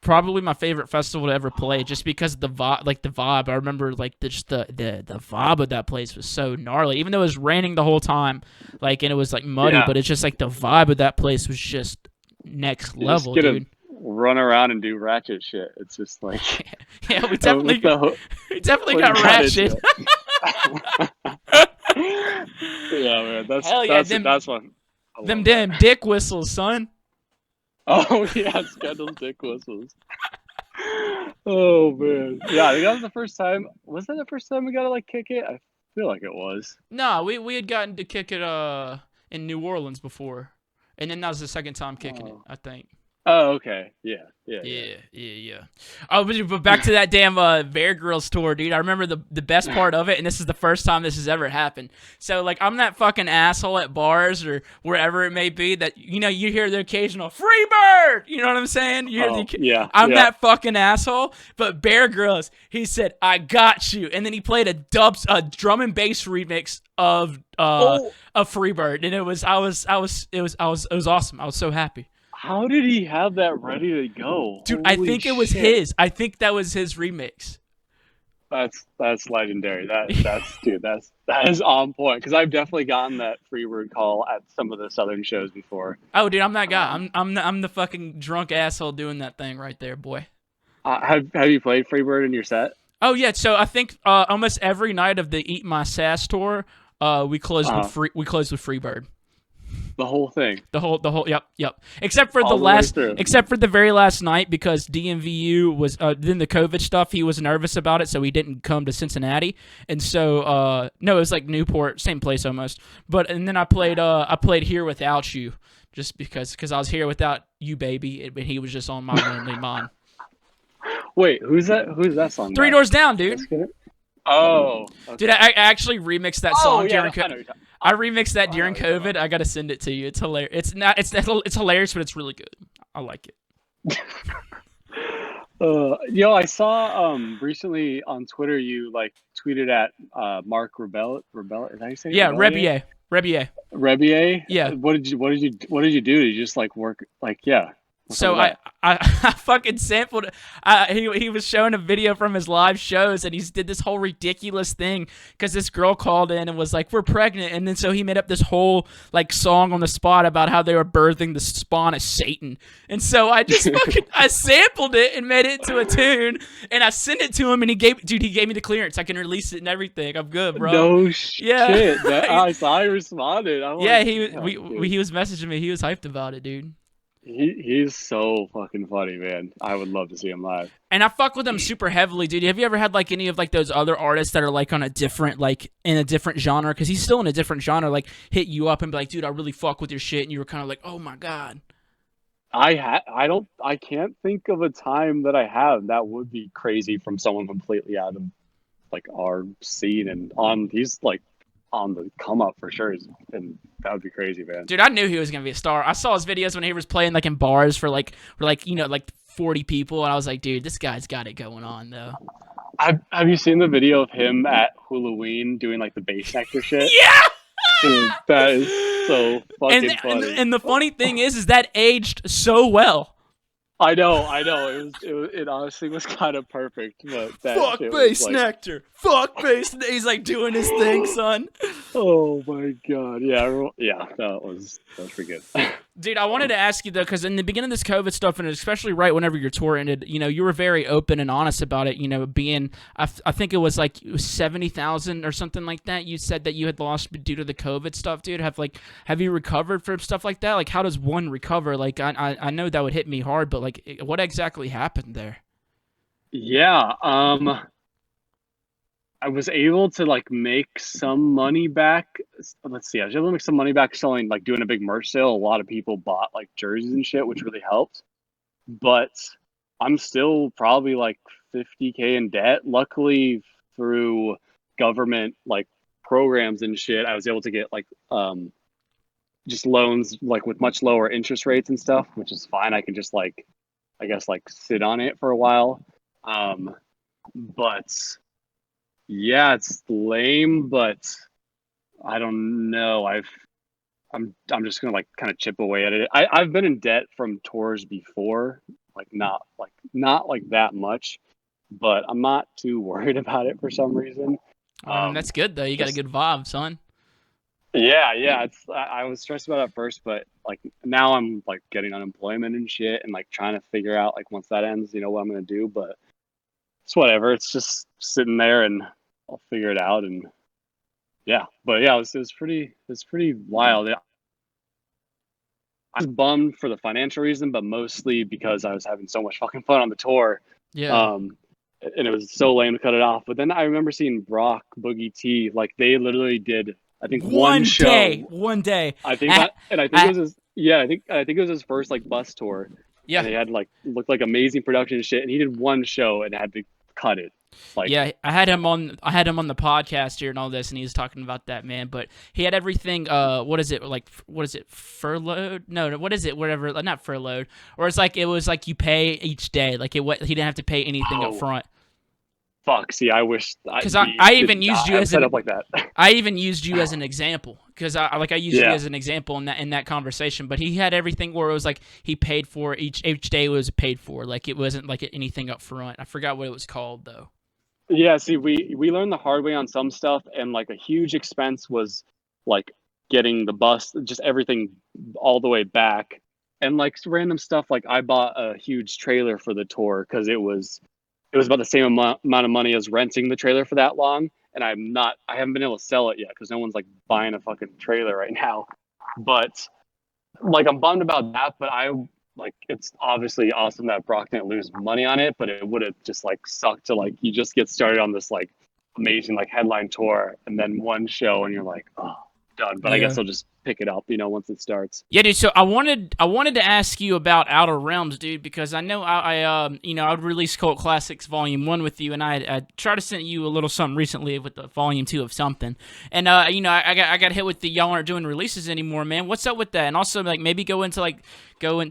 Speaker 1: probably my favorite festival to ever play, just because of the vibe. I remember like the vibe of that place was so gnarly, even though it was raining the whole time, like, and it was like muddy, but it's just like the vibe of that place was just next level, dude.
Speaker 2: Run around and do ratchet shit. It's just like
Speaker 1: we definitely got ratchet.
Speaker 2: Yeah, man, that's one.
Speaker 1: Them damn dick whistles, son.
Speaker 2: Oh yeah, scheduled dick whistles. Oh man, yeah, I think that was the first time. Was that the first time we got to like kick it? I feel like it was.
Speaker 1: No, we had gotten to kick it in New Orleans before, and then that was the second time kicking it, I think.
Speaker 2: Oh, okay. Yeah.
Speaker 1: Oh, but back to that damn Bear Grylls tour, dude. I remember the best part of it, and this is the first time this has ever happened. So, like, I'm that fucking asshole at bars or wherever it may be that, you hear the occasional free bird. You know what I'm saying? I'm that fucking asshole. But Bear Grylls, he said, "I got you," and then he played a drum and bass remix of Freebird, and it was awesome. I was so happy.
Speaker 2: How did he have that ready to go?
Speaker 1: Dude, I think it was his. I think that was his remix.
Speaker 2: That's legendary. That is on point, because I've definitely gotten that Freebird call at some of the Southern shows before.
Speaker 1: Oh, dude, I'm that guy. I'm the fucking drunk asshole doing that thing right there, boy.
Speaker 2: Have you played Freebird in your set?
Speaker 1: Oh yeah. So I think almost every night of the Eat My Sass tour, we closed with Freebird.
Speaker 2: The whole thing.
Speaker 1: The whole, yep. Except for
Speaker 2: All the way through.
Speaker 1: except for the very last night, because DMVU was then the COVID stuff. He was nervous about it, so he didn't come to Cincinnati. And so no, it was like Newport, same place almost. And then I played Here Without You, just because I was here without you, baby, but he was just on my lonely mind.
Speaker 2: Wait, who's that song?
Speaker 1: Three Doors Down, dude.
Speaker 2: Oh, okay.
Speaker 1: Dude, I actually remixed that song during COVID. I remixed that during COVID. I gotta send it to you. It's hilarious. It's hilarious, but it's really good. I like it.
Speaker 2: I saw recently on Twitter you like tweeted at Mark Rebel. Is that how you say it?
Speaker 1: Yeah, Rebier.
Speaker 2: Rebier.
Speaker 1: Yeah.
Speaker 2: What did you do? Did you just like work like yeah?
Speaker 1: So I fucking sampled. He was showing a video from his live shows, and he did this whole ridiculous thing because this girl called in and was like, "We're pregnant," and then so he made up this whole like song on the spot about how they were birthing the spawn of Satan. And so I just I sampled it and made it into a tune, and I sent it to him, and he gave me the clearance. I can release it and everything. I'm good, bro.
Speaker 2: No shit. I saw he responded.
Speaker 1: He was messaging me. He was hyped about it, dude.
Speaker 2: He's so fucking funny, man. I would love to see him live.
Speaker 1: And I fuck with him super heavily, dude. Have you ever had like any of like those other artists that are like on a different like in a different genre? Because he's still in a different genre. Like hit you up and be like, dude, I really fuck with your shit, and you were kind of like, oh my god.
Speaker 2: I can't think of a time that I have that would be crazy from someone completely out of like our scene and he's like on the come up for sure, and that would be crazy, man.
Speaker 1: Dude, I knew he was gonna be a star. I saw his videos when he was playing like in bars for like 40 people, and I was like, dude, this guy's got it going on though.
Speaker 2: Have you seen the video of him at Halloween doing like the bass nectar shit?
Speaker 1: Yeah,
Speaker 2: dude, that is so fucking funny.
Speaker 1: And the funny thing is that aged so well.
Speaker 2: I know. It honestly was kind of perfect, but that
Speaker 1: fuck bass nectar. Fuck bass. He's like doing his thing, son.
Speaker 2: Oh my god, yeah, that was pretty good.
Speaker 1: Dude, I wanted to ask you though, because in the beginning of this COVID stuff, and especially right whenever your tour ended, you were very open and honest about it. Being, I think it was like 70,000 or something like that. You said that you had lost due to the COVID stuff, dude. Have you recovered from stuff like that? Like, how does one recover? Like, I know that would hit me hard, but like, what exactly happened there?
Speaker 2: Yeah, I was able to like make some money back. Let's see, I was able to make some money back selling, like doing a big merch sale. A lot of people bought like jerseys and shit, which really helped. But I'm still probably like 50K in debt. Luckily, through government like programs and shit, I was able to get like just loans like with much lower interest rates and stuff, which is fine. I can just like, I guess like sit on it for a while. But yeah, it's lame, but I don't know. I'm just gonna like kind of chip away at it. I've been in debt from tours before, like not that much, but I'm not too worried about it for some reason.
Speaker 1: That's good though. You got a good vibe, son.
Speaker 2: Yeah. I was stressed about it at first, but like now I'm like getting unemployment and shit, and like trying to figure out like once that ends, what I'm gonna do. But it's whatever. It's just sitting there, and I'll figure it out. And yeah, but yeah, it was pretty wild. I was bummed for the financial reason, but mostly because I was having so much fucking fun on the tour.
Speaker 1: Yeah.
Speaker 2: And it was so lame to cut it off. But then I remember seeing Brock, Boogie T, like they literally did, I think one show.
Speaker 1: One day.
Speaker 2: I think it was his first like bus tour.
Speaker 1: Yeah.
Speaker 2: And they had like looked like amazing production and shit, and he did one show and had to cut it. Like,
Speaker 1: yeah, I had him on the podcast here and all this, and he was talking about that, man. But he had everything. What is it furloughed? No, what is it? Whatever, not furloughed. Or it's like it was like you pay each day. Like he didn't have to pay anything up front.
Speaker 2: Fuck. See, I wish
Speaker 1: because I even used you as
Speaker 2: set up like that.
Speaker 1: I even used you as an example because I used you as an example in that conversation. But he had everything where it was like he paid for each day was paid for. Like it wasn't like anything up front. I forgot what it was called though.
Speaker 2: Yeah. See, we learned the hard way on some stuff, and like a huge expense was like getting the bus, just everything all the way back, and like random stuff. Like I bought a huge trailer for the tour because it was about the same amount of money as renting the trailer for that long. And I haven't been able to sell it yet because no one's like buying a fucking trailer right now. But like I'm bummed about that, but it's obviously awesome that Brock didn't lose money on it, but it would have just like sucked to like you just get started on this like amazing like headline tour and then one show and you're like, oh, done. But I guess
Speaker 1: Yeah.
Speaker 2: I'll just pick it up, once it starts.
Speaker 1: Yeah, dude. So I wanted to ask you about Outer Realms, dude, because I know I would release Cult Classics Volume 1 with you, and I tried to send you a little something recently with the Volume 2 of something, and I got hit with the y'all aren't doing releases anymore, man. What's up with that? And also like maybe go and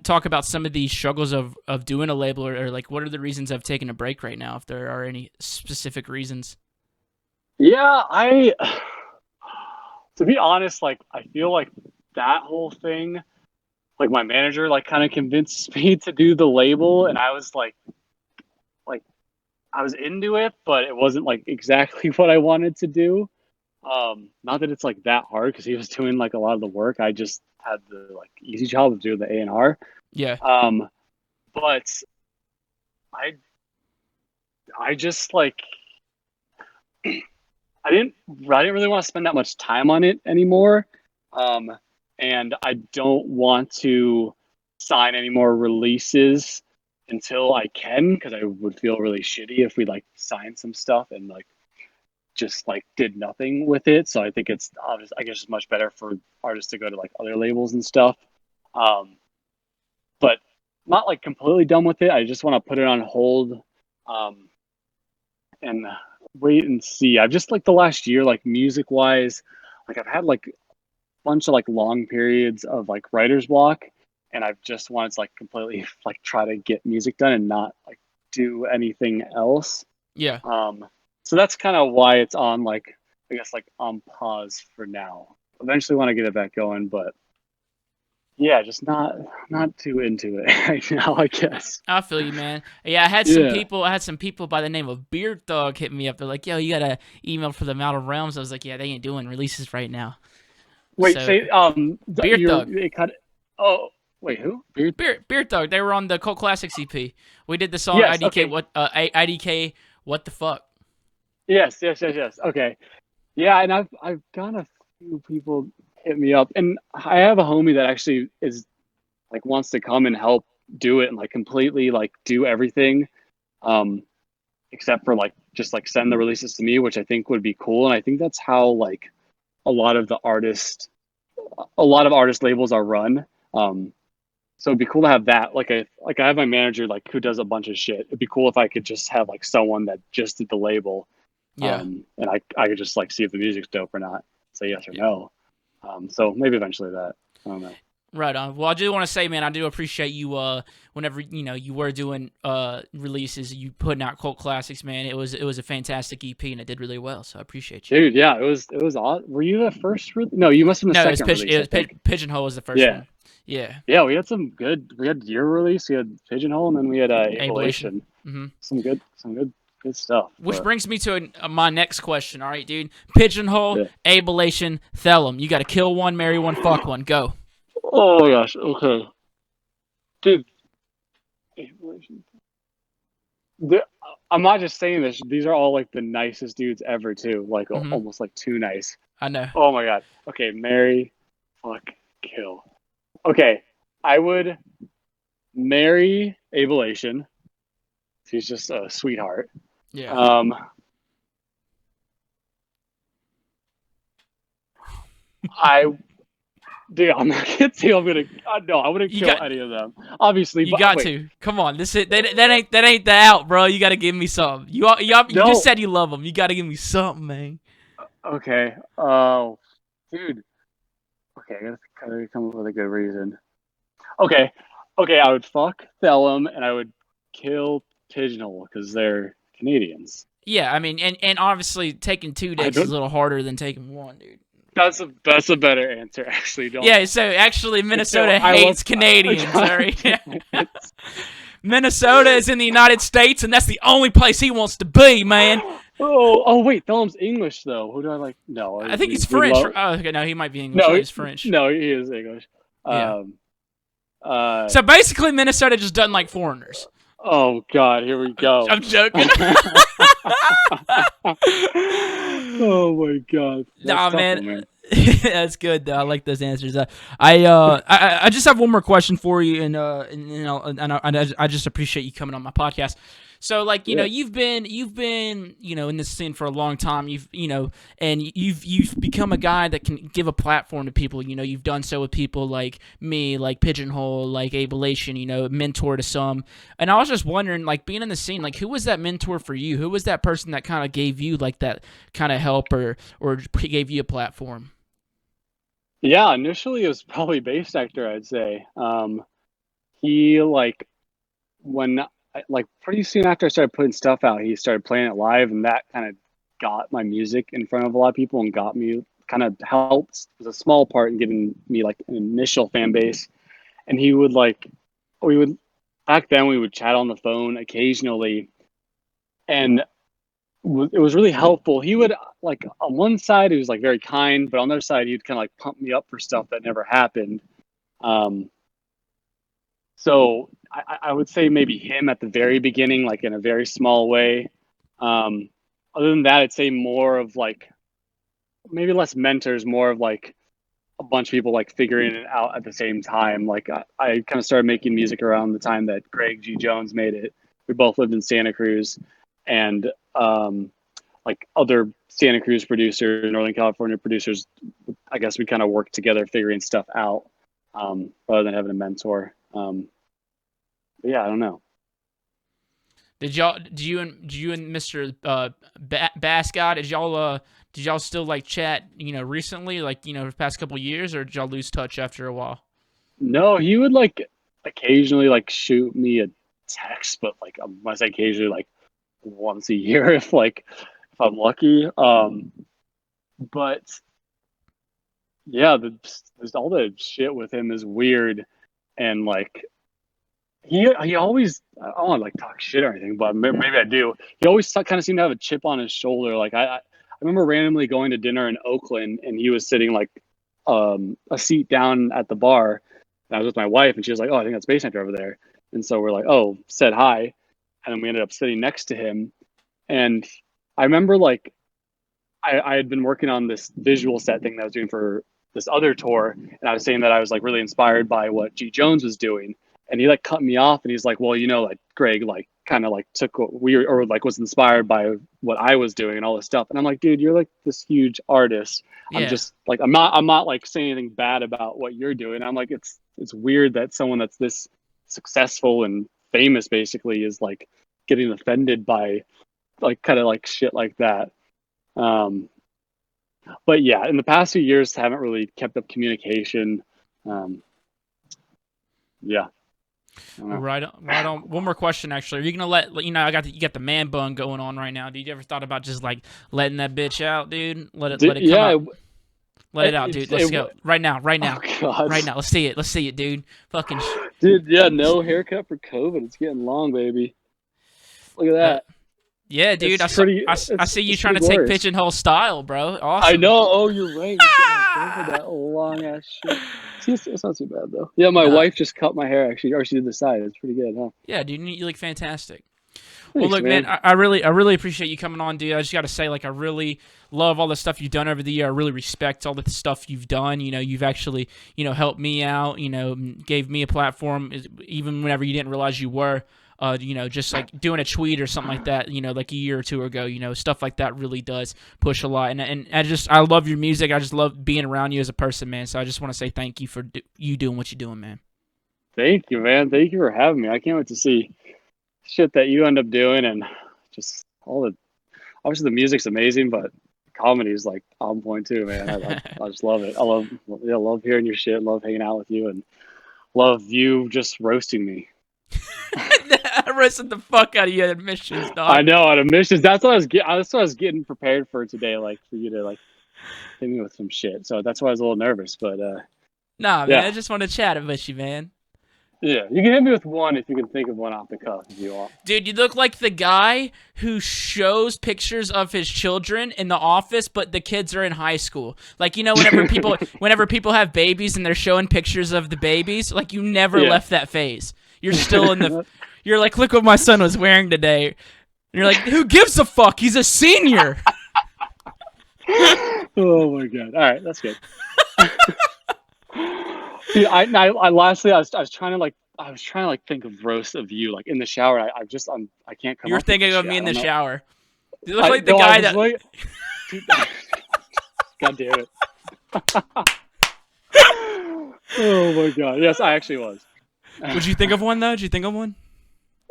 Speaker 1: talk about some of the struggles of doing a label, or like what are the reasons I've taken a break right now, if there are any specific reasons.
Speaker 2: Yeah, to be honest, like I feel like that whole thing, like my manager like kind of convinced me to do the label, and I was like I was into it, but it wasn't like exactly what I wanted to do. Not that it's like that hard because he was doing like a lot of the work. I just had the like easy job of doing the A&R.
Speaker 1: Yeah.
Speaker 2: But I just like I didn't really want to spend that much time on it anymore. And I don't want to sign any more releases until I can, because I would feel really shitty if we like signed some stuff and like just like did nothing with it. So I think it's obvious. I guess it's much better for artists to go to like other labels and stuff. But not like completely done with it. I just want to put it on hold, and wait and see. I've just like the last year, like music wise, like I've had like a bunch of like long periods of like writer's block, and I've just wanted to like completely like try to get music done and not like do anything else.
Speaker 1: Yeah.
Speaker 2: So that's kind of why it's on like I guess like on pause for now. Eventually want to get it back going, but yeah, just not too into it right now, I guess.
Speaker 1: I feel you, man. Yeah, I had some people by the name of Beard Thug hit me up. They're like, "Yo, you got an email for the Outer Realms?" I was like, "Yeah, they ain't doing releases right now."
Speaker 2: Wait,
Speaker 1: So,
Speaker 2: say
Speaker 1: Beard Thug.
Speaker 2: it cut. Oh, wait, who?
Speaker 1: Beard Thug. They were on the Cult Classics EP. We did the song
Speaker 2: Yes,
Speaker 1: IDK.
Speaker 2: okay.
Speaker 1: IDK. What the fuck?
Speaker 2: Yes. Okay. Yeah, and I've got a few people hit me up, and I have a homie that actually is like wants to come and help do it and like completely like do everything, except for like just like send the releases to me, which I think would be cool. And I think that's how like a lot of artist labels are run. So it'd be cool to have that. Like I have my manager like who does a bunch of shit. It'd be cool if I could just have like someone that just did the label.
Speaker 1: Yeah.
Speaker 2: And I could just like see if the music's dope or not, say yes or no. So maybe eventually that. I don't know.
Speaker 1: Right on. Well, I do want to say, man, I do appreciate you. Whenever you were doing releases, you putting out Cult Classics, man. It was a fantastic EP, and it did really well. So I appreciate you,
Speaker 2: dude. Yeah, it was odd. Were you the first? No, you must have been the second.
Speaker 1: It was Pigeonhole was the first one. Yeah.
Speaker 2: Yeah, we had some good. We had your release. We had Pigeonhole, and then we had Ablation.
Speaker 1: Mm-hmm.
Speaker 2: Some good stuff.
Speaker 1: Which brings me to my next question. All right, dude. Pigeonhole, Ablation, Thelum. You got to kill one, marry one, fuck one. Go.
Speaker 2: Oh my gosh. Okay. Dude. I'm not just saying this. These are all like the nicest dudes ever, too. Like almost like too nice.
Speaker 1: I know.
Speaker 2: Oh my god. Okay, marry, fuck, kill. Okay, I would marry Ablation. He's just a sweetheart.
Speaker 1: Yeah.
Speaker 2: Dude, I'm not gonna say I'm gonna. No, I wouldn't kill any of them. Obviously,
Speaker 1: you got to. Come on, that ain't the out, bro. You got to give me something. You just said you love them. You got to give me something, man.
Speaker 2: Okay. Oh, dude. Okay, I gotta come up with a good reason. Okay. I would fuck Thelum and I would kill Pigeonhole because they're Canadians.
Speaker 1: Yeah, I mean, and obviously taking 2 dicks is a little harder than taking 1, dude.
Speaker 2: That's a better answer, actually.
Speaker 1: Yeah, so actually Minnesota hates Canadians. Sorry. Minnesota is in the United States, and that's the only place he wants to be, man.
Speaker 2: Oh, wait, Thelum's English, though. Who do I like? No.
Speaker 1: I think he's French. Okay, no, he might be English. No, he's French.
Speaker 2: No, he is English.
Speaker 1: Yeah. So basically, Minnesota just doesn't like foreigners.
Speaker 2: Oh, God, here we go.
Speaker 1: I'm joking.
Speaker 2: Oh, my God.
Speaker 1: Nah, man. That's good, though. I like those answers. I just have one more question for you, and you know, I just appreciate you coming on my podcast. So, like, you know,
Speaker 2: Yeah.
Speaker 1: you've been, you know, in this scene for a long time. You've become a guy that can give a platform to people. You know, you've done so with people like me, like Pigeonhole, like Ableation. You know, mentor to some. And I was just wondering, like, being in the scene, like, who was that mentor for you? Who was that person that kind of gave you like that kind of help or gave you a platform?
Speaker 2: Yeah, initially it was probably bass sector, I'd say. He like when like pretty soon after I started putting stuff out, he started playing it live, and that kind of got my music in front of a lot of people and got me kind of helped. It was a small part in getting me like an initial fan base. And he would like we would back then we would chat on the phone occasionally, and it was really helpful. He would like on one side he was like very kind, but on the other side he'd kind of like pump me up for stuff that never happened. Um, so I would say maybe him at the very beginning, like in a very small way. Um, Other than that, I'd say more of like maybe less mentors, more of like a bunch of people like figuring it out at the same time. Like I kind of started making music around the time that Greg G. Jones made it. We both lived in Santa Cruz, and like other Santa Cruz producers, Northern California producers, I guess we kind of worked together figuring stuff out rather than having a mentor. But yeah, I don't know.
Speaker 1: Did you and Mr. Bass guy, did y'all still like chat, you know, recently, like, you know, the past couple years, or did y'all lose touch after a while?
Speaker 2: No, he would like occasionally like shoot me a text, but like when I say occasionally, like once a year if I'm lucky. But yeah, there's all the shit with him is weird, and like he always I don't want to like talk shit or anything, but maybe I do. He always kind of seemed to have a chip on his shoulder. Like I remember randomly going to dinner in Oakland, and he was sitting like a seat down at the bar, and I was with my wife, and she was like, "Oh, I think that's Bass Center over there." And so we're like, "Oh," said hi, and then we ended up sitting next to him. And I remember like I had been working on this visual set thing that I was doing for this other tour, and I was saying that I was like really inspired by what G Jones was doing, and he like cut me off, and he's like, "Well, you know, like Greg like kind of like took what we were, or like was inspired by what I was doing and all this stuff," and I'm like, "Dude, you're like this huge artist. I'm
Speaker 1: Yeah.
Speaker 2: just like I'm not like saying anything bad about what you're doing. I'm like it's weird that someone that's this successful and famous basically is like getting offended by like kind of like shit like that." Um, but yeah, in the past few years, haven't really kept up communication. Um, yeah, I don't
Speaker 1: Well,
Speaker 2: know.
Speaker 1: right on, right on. One more question, actually. Are you gonna you know, you got the man bun going on right now. Did you ever thought about just like letting that bitch out, dude? Let it come
Speaker 2: Yeah,
Speaker 1: out. Let it out, dude. Let's
Speaker 2: it,
Speaker 1: go right now, right
Speaker 2: oh
Speaker 1: now,
Speaker 2: god,
Speaker 1: right now. Let's see it, dude. Fucking.
Speaker 2: dude, yeah, no haircut for COVID. It's getting long, baby. Look at
Speaker 1: Uh,
Speaker 2: that.
Speaker 1: yeah, dude.
Speaker 2: It's pretty.
Speaker 1: I see you
Speaker 2: It's
Speaker 1: trying
Speaker 2: pretty
Speaker 1: to take
Speaker 2: glorious.
Speaker 1: pigeonhole style, bro.
Speaker 2: I
Speaker 1: Awesome.
Speaker 2: know. Oh, you're right. He's getting like done with that long ass shit. See, it's not too bad though. Yeah, my
Speaker 1: Nah.
Speaker 2: wife just cut my hair actually, or she did the side. It's pretty good, huh?
Speaker 1: Yeah, dude. You look fantastic. Well,
Speaker 2: Thanks,
Speaker 1: look, man,
Speaker 2: man.
Speaker 1: I really appreciate you coming on, dude. I just got to say, like, I really love all the stuff you've done over the year. I really respect all the stuff you've done. You know, you've actually, you know, helped me out, you know, gave me a platform, even whenever you didn't realize you were. You know, just like doing a tweet or something like that, you know, like a year or two ago, you know, stuff like that really does push a lot. And I love your music. I just love being around you as a person, man. So I just want to say thank you for you doing what you're doing, man.
Speaker 2: Thank you, man. Thank you for having me. I can't wait to see shit that you end up doing, and just all the obviously the music's amazing, but comedy is like on point too, man. I just love it. Love hearing your shit, love hanging out with you, and love you just roasting me.
Speaker 1: I roasted the fuck out of you at admissions,
Speaker 2: I
Speaker 1: dog.
Speaker 2: know on admissions. That's what I was getting prepared for today, like for you to like hit me with some shit. So that's why I was a little nervous, but
Speaker 1: Nah, man,
Speaker 2: yeah,
Speaker 1: I just want to chat with you, man.
Speaker 2: yeah. You can hit me with one if you can think of one off the cuff if you want.
Speaker 1: Dude, you look like the guy who shows pictures of his children in the office, but the kids are in high school. Like, you know, whenever people have babies and they're showing pictures of the babies, like you never
Speaker 2: Yeah.
Speaker 1: left that phase. You're still in the. You're like, look what my son was wearing today. And you're like, who gives a fuck? He's a senior.
Speaker 2: Oh my god! All right, that's good. Dude, lastly, I was trying to like think of roast of you like in the shower. I can't come
Speaker 1: You were
Speaker 2: up with
Speaker 1: thinking
Speaker 2: this
Speaker 1: of
Speaker 2: shit.
Speaker 1: me
Speaker 2: I
Speaker 1: in the
Speaker 2: don't know.
Speaker 1: shower. You look like the
Speaker 2: No, I
Speaker 1: guy
Speaker 2: was
Speaker 1: that.
Speaker 2: like, dude, God damn it! Oh my god! Yes, I actually was.
Speaker 1: Would you think of one though? Did you think of one?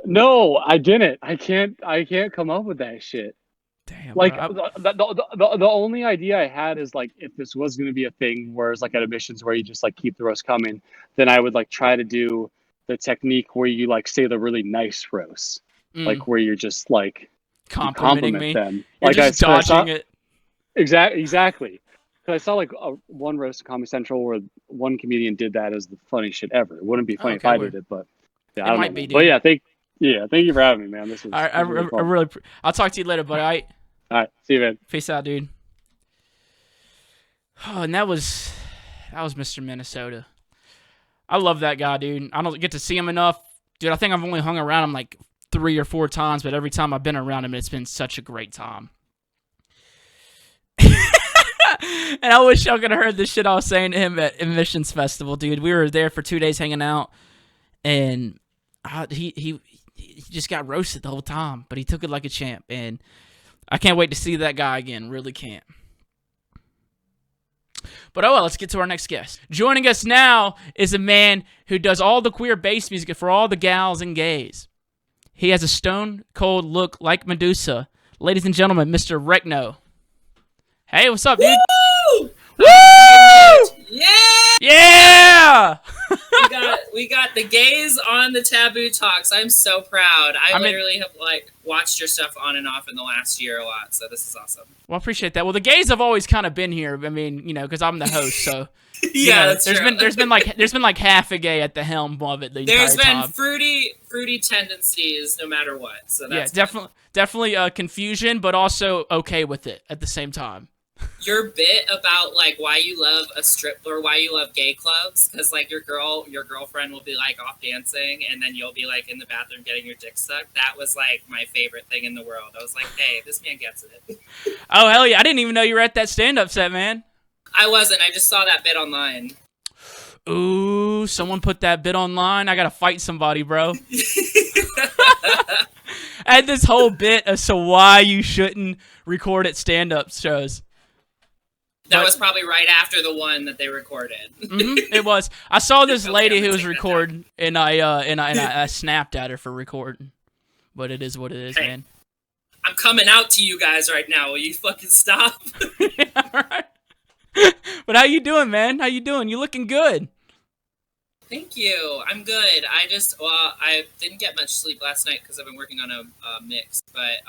Speaker 2: No, I didn't. I can't come up with that shit.
Speaker 1: Damn,
Speaker 2: Like
Speaker 1: bro.
Speaker 2: the only idea I had is like if this was going to be a thing where it's like at admissions where you just like keep the roast coming, then I would like try to do the technique where you like say the really nice roast, like where you're just like you
Speaker 1: Complimenting
Speaker 2: compliment
Speaker 1: me.
Speaker 2: them.
Speaker 1: You're
Speaker 2: Like
Speaker 1: just
Speaker 2: cause I saw
Speaker 1: dodging it.
Speaker 2: exactly. Cause I saw like one roast of Comedy Central where one comedian did that as the funniest shit ever. It wouldn't be
Speaker 1: Oh,
Speaker 2: funny if
Speaker 1: okay,
Speaker 2: I
Speaker 1: word.
Speaker 2: did it, but yeah, I
Speaker 1: It
Speaker 2: don't know,
Speaker 1: might be,
Speaker 2: man. But
Speaker 1: dude.
Speaker 2: thank you for having me, man. This was,
Speaker 1: I
Speaker 2: this was really fun.
Speaker 1: really. I'll talk to you later, buddy. All right.
Speaker 2: All right, see you, man.
Speaker 1: Peace out, dude. Oh, and that was Mr. Minnesota. I love that guy, dude. I don't get to see him enough, dude. I think I've only hung around him like 3 or 4 times, but every time I've been around him, it's been such a great time. And I wish y'all could have heard the shit I was saying to him at Admissions Festival, dude. We were there for 2 days hanging out, and he just got roasted the whole time, but he took it like a champ, and I can't wait to see that guy again. Really can't. But oh well, let's get to our next guest. Joining us now is a man who does all the queer bass music for all the gals and gays. He has a stone cold look like Medusa. Ladies and gentlemen, Mr. Wreckno. Hey, what's up, dude?
Speaker 3: Woo!
Speaker 1: Woo!
Speaker 3: Yeah!
Speaker 1: Yeah!
Speaker 3: we got the gays on the TVBOO Talks. I'm so proud. I literally have like watched your stuff on and off in the last year a lot, so this is awesome.
Speaker 1: Well, I appreciate that. Well, the gays have always kind of been here. I mean, because I'm the host, so
Speaker 3: yeah, that's
Speaker 1: there's
Speaker 3: true.
Speaker 1: there's been like half a gay at the helm of it the
Speaker 3: There's
Speaker 1: entire
Speaker 3: been
Speaker 1: time.
Speaker 3: fruity tendencies no matter what. So that's
Speaker 1: definitely confusion, but also okay with it at the same time.
Speaker 3: Your bit about like why you love a strip or why you love gay clubs, because like your girlfriend will be like off dancing and then you'll be like in the bathroom getting your dick sucked. That was like my favorite thing in the world. I was like, hey, this man gets it.
Speaker 1: Oh hell yeah! I didn't even know you were at that stand-up set, man.
Speaker 3: I wasn't. I just saw that bit online.
Speaker 1: Ooh, someone put that bit online. I gotta fight somebody, bro. I had this whole bit as to why you shouldn't record at stand-up shows.
Speaker 3: That was probably right after the one that they recorded.
Speaker 1: It was. I saw this lady who was recording, and I snapped at her for recording. But it is what it is, man.
Speaker 3: I'm coming out to you guys right now. Will you fucking stop?
Speaker 1: Yeah, right. But how you doing, man? How you doing? You looking good.
Speaker 3: Thank you. I'm good. I didn't get much sleep last night because I've been working on a mix, but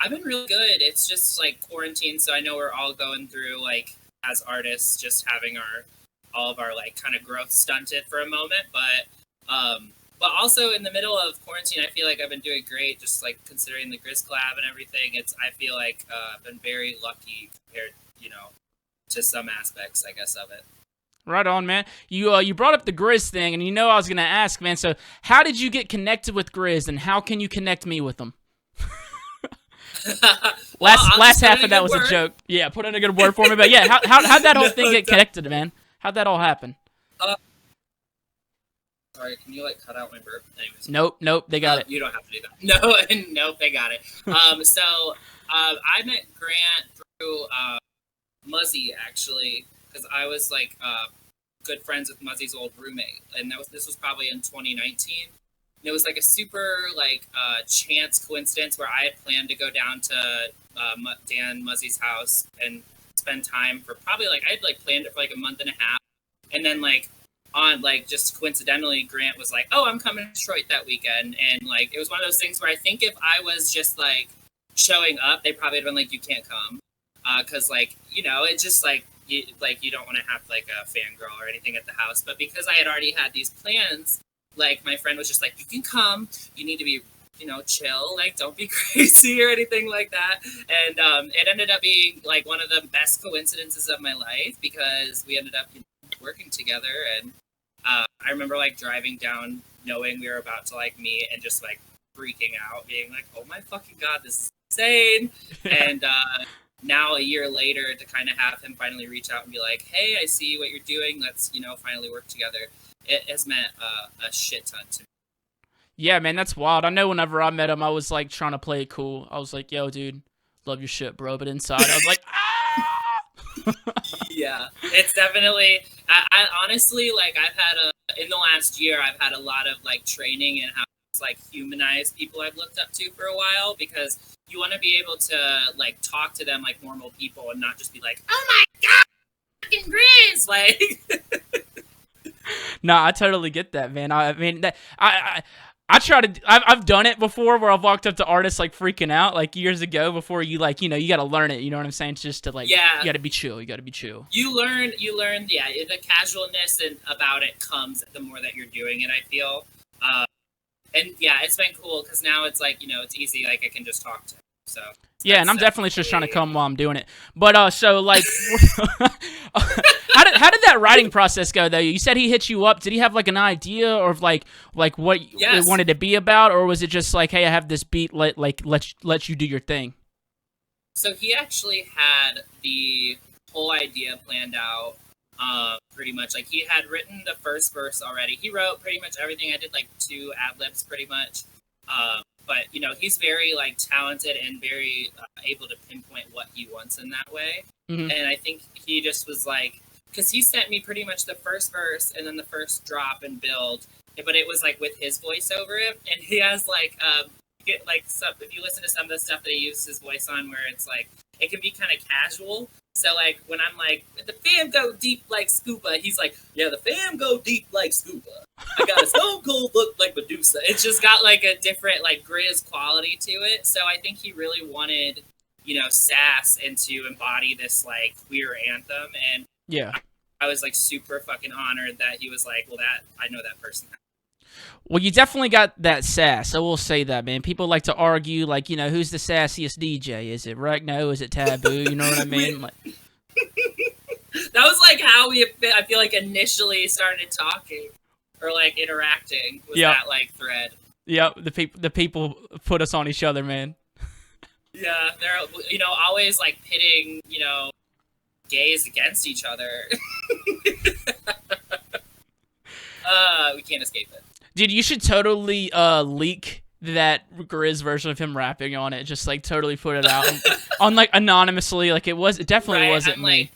Speaker 3: I've been really good. It's just like quarantine, so I know we're all going through like as artists, just having all of our like kind of growth stunted for a moment. But also in the middle of quarantine, I feel like I've been doing great. Just like considering the Grizz collab and everything, I feel like I've been very lucky compared, to some aspects, I guess, of it.
Speaker 1: Right on, man. You brought up the Grizz thing, and I was gonna ask, man. So how did you get connected with Grizz, and how can you connect me with them? Last half of that was a joke. Yeah, put in a good word for me. But yeah, how'd that whole thing get connected, man? How'd that all happen?
Speaker 3: Sorry, can you like cut out my burp? Anyways.
Speaker 1: Nope, they got it.
Speaker 3: You don't have to do that. Nope, they got it. I met Grant through Muzzy actually, because I was like good friends with Muzzy's old roommate, and this was probably in 2019. And it was like a super like chance coincidence where I had planned to go down to Dan Muzzy's house and spend time for probably like I had like planned it for like a month and a half, and then like on like just coincidentally Grant was like, oh, I'm coming to Detroit that weekend, and like it was one of those things where I think if I was just like showing up, they probably had been like, you can't come, because like it's just like you don't want to have like a fangirl or anything at the house, but because I had already had these plans, like my friend was just like, you can come, you need to be chill, like don't be crazy or anything like that. And it ended up being like one of the best coincidences of my life, because we ended up working together, and I remember like driving down knowing we were about to like meet and just like freaking out, being like, oh my fucking god, this is insane. And now a year later to kind of have him finally reach out and be like, hey, I see what you're doing. Let's, finally work together. It has meant a shit ton to me.
Speaker 1: Yeah, man, that's wild. I know whenever I met him, I was like trying to play it cool. I was like, yo, dude, love your shit, bro. But inside, I was like, ah!
Speaker 3: Yeah, it's definitely, I honestly, like, in the last year, I've had a lot of, like, training in how to, like, humanize people I've looked up to for a while, because you want to be able to, like, talk to them like normal people and not just be like, oh my god, fucking Grizz! Like,
Speaker 1: No, I totally get that, man. I mean, I try to. I've done it before, where I've walked up to artists like freaking out, like years ago. Before you like, you got to learn it. You know what I'm saying? It's just to like,
Speaker 3: yeah,
Speaker 1: you got to be chill. You got to be chill.
Speaker 3: You learn. Yeah, the casualness and about it comes the more that you're doing it, I feel. And yeah, it's been cool because now it's like, it's easy. Like I can just talk to him. So
Speaker 1: yeah, and I'm definitely just trying to come while I'm doing it. But so like, how did that writing process go though? You said he hit you up. Did he have like an idea or like what it wanted to be about, or was it just like, hey, I have this beat, let you do your thing?
Speaker 3: So he actually had the whole idea planned out. Pretty much, like he had written the first verse already. He wrote pretty much everything. I did like 2 ad-libs pretty much. But he's very like talented and very able to pinpoint what he wants in that way. Mm-hmm. And I think he just was like, because he sent me pretty much the first verse and then the first drop and build, but it was like with his voice over it. And he has like if you listen to some of the stuff that he uses his voice on, where it's like it can be kind of casual. So, like, when I'm like, the fam go deep like scuba, he's like, yeah, the fam go deep like scuba. I got a stone cold look like Medusa. It's just got, like, a different, like, Grizz quality to it. So I think he really wanted, sass and to embody this, like, queer anthem. And
Speaker 1: yeah,
Speaker 3: I was, like, super fucking honored that he was like, well, I know that person.
Speaker 1: Well, you definitely got that sass. I will say that, man. People like to argue, like, who's the sassiest DJ? Is it Wreckno? Is it TVBOO? You know what I mean? Like,
Speaker 3: that was, like, how I feel like, initially started talking or, like, interacting with that, like, thread.
Speaker 1: Yep, the people put us on each other, man.
Speaker 3: Yeah, they're, always, like, pitting, gays against each other. We can't escape it.
Speaker 1: Dude, you should totally leak that Grizz version of him rapping on it. Just like totally put it out on like anonymously. Like it definitely wasn't me.
Speaker 3: Like,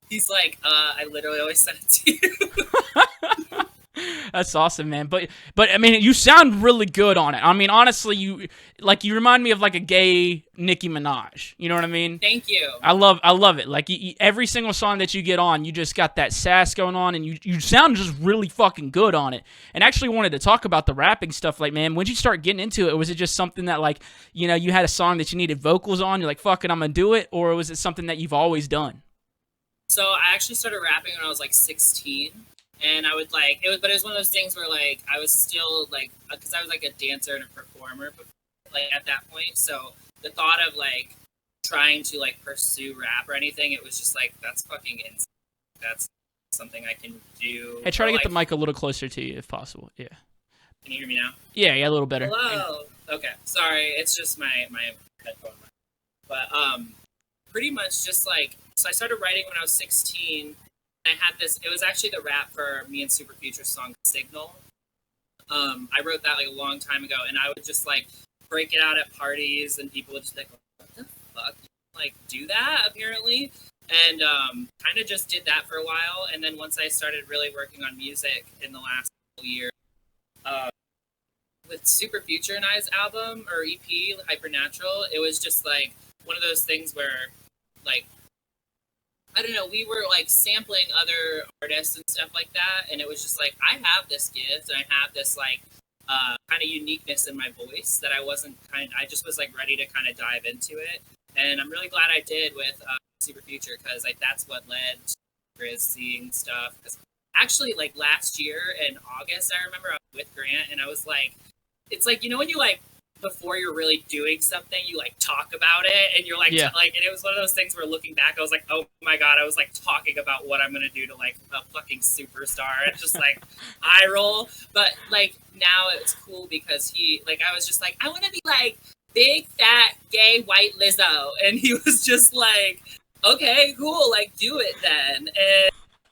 Speaker 3: he's like, I literally always sent it to you.
Speaker 1: That's awesome, man. But I mean, you sound really good on it. I mean, honestly, you remind me of like a gay Nicki Minaj. You know what I mean?
Speaker 3: Thank you.
Speaker 1: I love it. Like every single song that you get on, you just got that sass going on, and you sound just really fucking good on it. And actually wanted to talk about the rapping stuff. Like, man, when did you start getting into it? Was it just something that like, you had a song that you needed vocals on? You're like, fuck it, I'm gonna do it, or was it something that you've always done?
Speaker 3: So I actually started rapping when I was like 16. And I would like it was, but it was one of those things where like I was still like, because I was like a dancer and a performer, like at that point. So the thought of like trying to like pursue rap or anything, it was just like that's fucking insane. That's something I can do.
Speaker 1: Hey, try to get the mic a little closer to you if possible. Yeah.
Speaker 3: Can you hear me now?
Speaker 1: Yeah, a little better.
Speaker 3: Hello. Okay, sorry, it's just my headphone. But pretty much just like so I started writing when I was 16. I had this, it was actually the rap for me and Super Future's song Signal. I wrote that like a long time ago, and I would just like break it out at parties, and people would just be like, what the fuck? Like, do that, apparently? And kind of just did that for a while, and then once I started really working on music in the last year, with Super Future and I's album, or EP, Hypernatural, it was just like one of those things where, like, I don't know, we were like sampling other artists and stuff like that, and it was just like, I have this gift, and I have this like kind of uniqueness in my voice that I just was like ready to kind of dive into it, and I'm really glad I did with Super Future, because like that's what led to Grizz seeing stuff. Because actually, like last year in August, I remember I was with Grant, and I was like, it's like, when you like, before you're really doing something, you like talk about it, and you're like, and it was one of those things where looking back, I was like, oh my god, I was like talking about what I'm gonna do to like a fucking superstar, and just like eye roll. But like now it's cool because he, like, I was just like, I want to be like big fat gay white Lizzo, and he was just like, okay, cool, like do it then.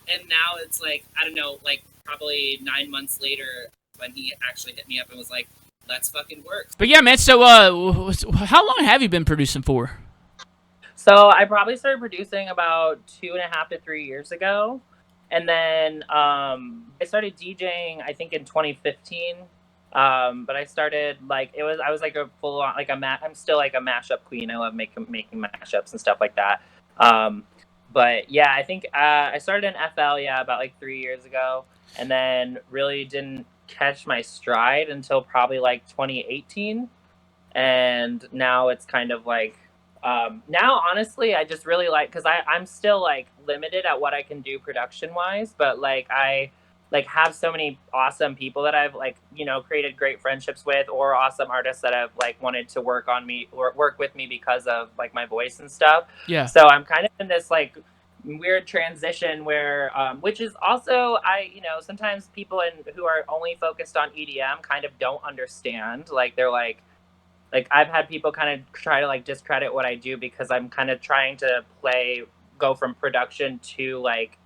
Speaker 3: And now it's like, I don't know, like probably 9 months later when he actually hit me up and was like, let's fucking work.
Speaker 1: But yeah, man. So, how long have you been producing for?
Speaker 4: So I probably started producing about 2.5 to 3 years ago, and then I started DJing I think in 2015. But I started like I was like a full on like I'm still like a mashup queen. I love making mashups and stuff like that. But yeah, I think I started in FL about like 3 years ago, and then really didn't catch my stride until probably like 2018, and now it's kind of like now honestly I just really like, because I'm still like limited at what I can do production wise, but like I like have so many awesome people that I've like, you know, created great friendships with, or awesome artists that have like wanted to work on me or work with me because of like my voice and stuff.
Speaker 1: Yeah.
Speaker 4: So I'm kind of in this like weird transition where which is also, you know, sometimes people who are only focused on EDM kind of don't understand, like they're like I've had people kind of try to like discredit what I do because I'm kind of trying to go from production to like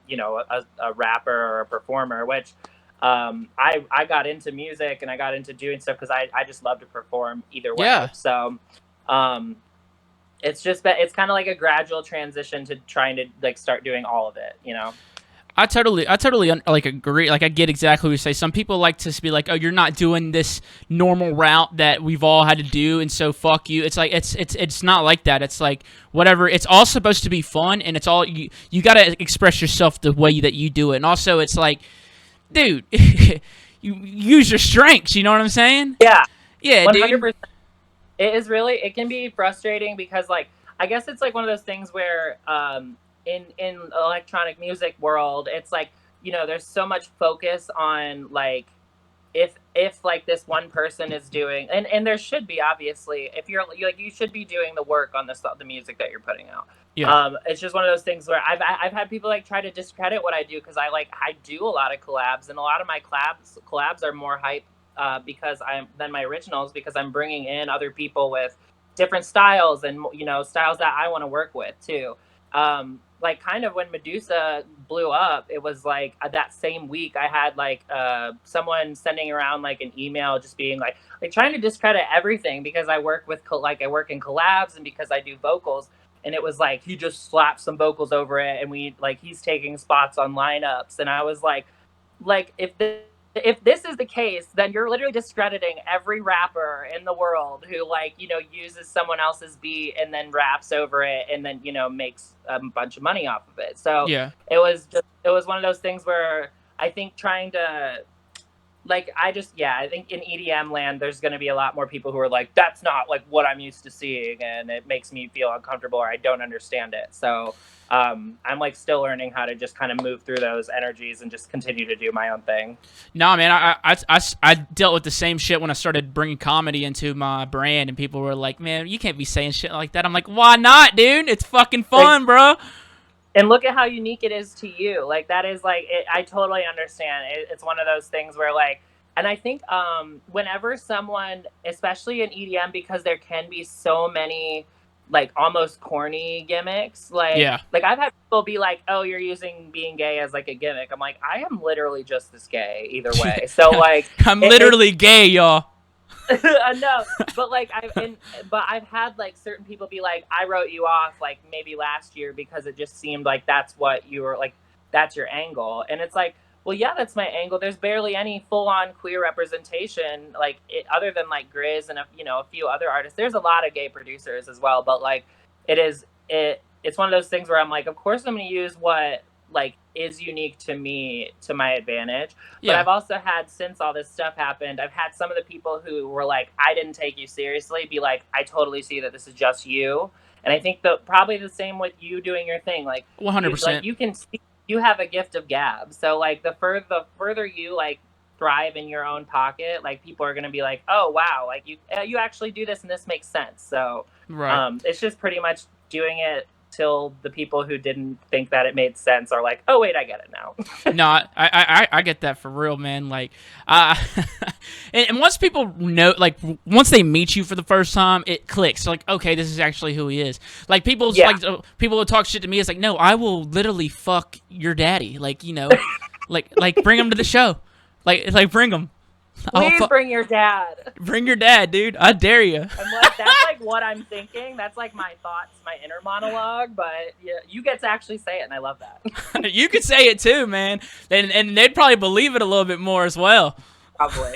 Speaker 4: you know, a rapper or a performer, which I got into music and I got into doing stuff because I just love to perform either way.
Speaker 1: Yeah.
Speaker 4: So it's it's kind of like a gradual transition to trying to like start doing all of it, you know.
Speaker 1: I totally like agree. Like I get exactly what you say. Some people like to be like, "Oh, you're not doing this normal route that we've all had to do, and so fuck you." It's like it's not like that. It's like whatever. It's all supposed to be fun, and it's all you got to express yourself the way that you do it. And also, it's like, dude, you use your strengths. You know what I'm saying?
Speaker 4: Yeah.
Speaker 1: Yeah,
Speaker 4: 100%.
Speaker 1: dude.
Speaker 4: It can be frustrating because like I guess it's like one of those things where in electronic music world, it's like, you know, there's so much focus on like if like this one person is doing, and there should be, obviously, if you're like, you should be doing the work on the music that you're putting out.
Speaker 1: Yeah.
Speaker 4: It's just one of those things where I've had people like try to discredit what I do because I do a lot of collabs, and a lot of my collabs are more hype because than my originals, because I'm bringing in other people with different styles, and you know, styles that I want to work with too. Like kind of when Medusa blew up, it was like that same week I had like someone sending around like an email just being like trying to discredit everything because I work in collabs and because I do vocals, and it was like he just slapped some vocals over it, and he's taking spots on lineups, and I was like if this is the case, then you're literally discrediting every rapper in the world who like, you know, uses someone else's beat and then raps over it and then, you know, makes a bunch of money off of it. So
Speaker 1: Yeah.
Speaker 4: it was one of those things where I think trying to like, I think in EDM land, there's going to be a lot more people who are like, that's not like what I'm used to seeing, and it makes me feel uncomfortable, or I don't understand it. So I'm like still learning how to just kind of move through those energies and just continue to do my own thing.
Speaker 1: No, man, I dealt with the same shit when I started bringing comedy into my brand, and people were like, "Man, you can't be saying shit like that." I'm like, "Why not, dude? It's fucking fun, bro."
Speaker 4: And look at how unique it is to you. Like that is like I totally understand. It's one of those things where like, and I think whenever someone, especially in EDM, because there can be so many like almost corny gimmicks, like
Speaker 1: Yeah.
Speaker 4: like I've had people be like, "Oh, you're using being gay as like a gimmick." I'm like, I am literally just this gay either way. So like,
Speaker 1: I'm literally gay, y'all.
Speaker 4: No, but like I've had like certain people be like, I wrote you off like maybe last year because it just seemed like that's what you were like, that's your angle, and it's like, well, yeah, that's my angle. There's barely any full-on queer representation, like other than like Grizz and a few other artists. There's a lot of gay producers as well, but like it's one of those things where I'm like, of course I'm going to use what like is unique to me to my advantage.
Speaker 1: Yeah.
Speaker 4: But I've also had, since all this stuff happened, I've had some of the people who were like, I didn't take you seriously, be like, I totally see that this is just you. And I think probably the same with you doing your thing, like
Speaker 1: 100%.
Speaker 4: You can see, you have a gift of gab. So like the further you like thrive in your own pocket, like people are gonna be like, oh wow, like you actually do this and this makes sense. So
Speaker 1: right.
Speaker 4: It's just pretty much doing it till the people who didn't think that it made sense are like, oh wait, I get it now.
Speaker 1: No, I get that for real, man. Like, and once people know, like, once they meet you for the first time, it clicks. Like, okay, this is actually who he is. Like, people will talk shit to me. It's like, no, I will literally fuck your daddy. Like, you know, like bring him to the show. Like bring him.
Speaker 4: Please bring your dad.
Speaker 1: Bring your dad, dude. I dare you.
Speaker 4: I'm like, that's like what I'm thinking. That's like my thoughts, my inner monologue. But yeah, you get to actually say it, and I love that.
Speaker 1: You could say it too, man, and they'd probably believe it a little bit more as well.
Speaker 4: Probably.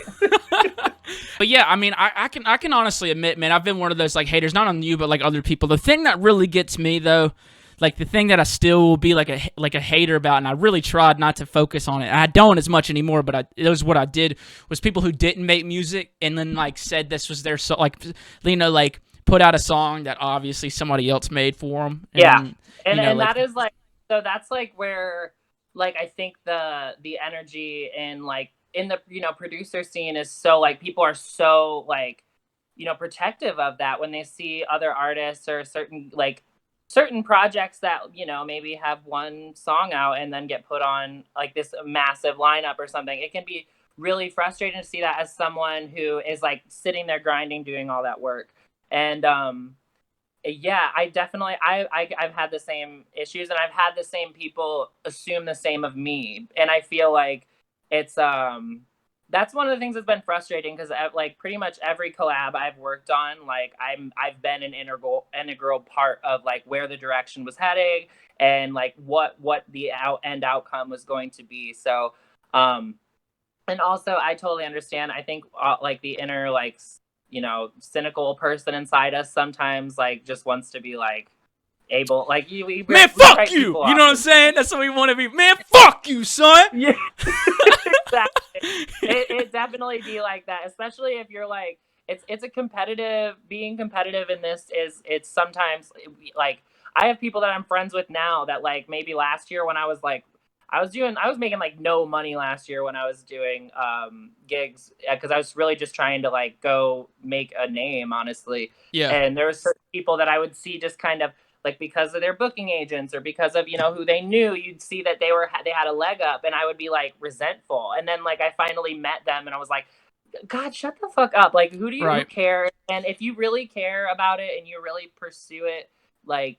Speaker 1: But yeah, I mean, I can honestly admit, man, I've been one of those like haters, not on you, but like other people. The thing that really gets me though, like the thing that I still will be like a hater about, and I really tried not to focus on it. I don't as much anymore, but it was what I did, was people who didn't make music and then like said this was their song, like, you know, like put out a song that obviously somebody else made for them.
Speaker 4: And,
Speaker 1: you know,
Speaker 4: and
Speaker 1: like,
Speaker 4: that is like, so that's like where, like, I think the energy and like in the, you know, producer scene is so like, people are so like, you know, protective of that when they see other artists or certain projects that, you know, maybe have one song out and then get put on like this massive lineup or something. It can be really frustrating to see that as someone who is like sitting there grinding, doing all that work. And yeah, I definitely, I've had the same issues, and I've had the same people assume the same of me. And I feel like it's, that's one of the things that's been frustrating, because like pretty much every collab I've worked on, like I've been an integral part of like where the direction was heading and like what the end outcome was going to be. So, and also I totally understand. I think like the inner, like, you know, cynical person inside us sometimes like just wants to be like able, like
Speaker 1: man, fuck you. You know what I'm saying? That's what we want to be. Man, fuck you, son.
Speaker 4: Yeah. Exactly. It definitely be like that, especially if you're like, it's a competitive, being competitive in this it's sometimes like, I have people that I'm friends with now that like maybe last year when I was making like no money last year when I was doing gigs, because I was really just trying to like go make a name, honestly.
Speaker 1: Yeah.
Speaker 4: And there were certain people that I would see just kind of like, because of their booking agents or because of, you know, who they knew, you'd see that they had a leg up, and I would be like resentful. And then like I finally met them and I was like, God, shut the fuck up. Like, who do you care? And if you really care about it and you really pursue it, like,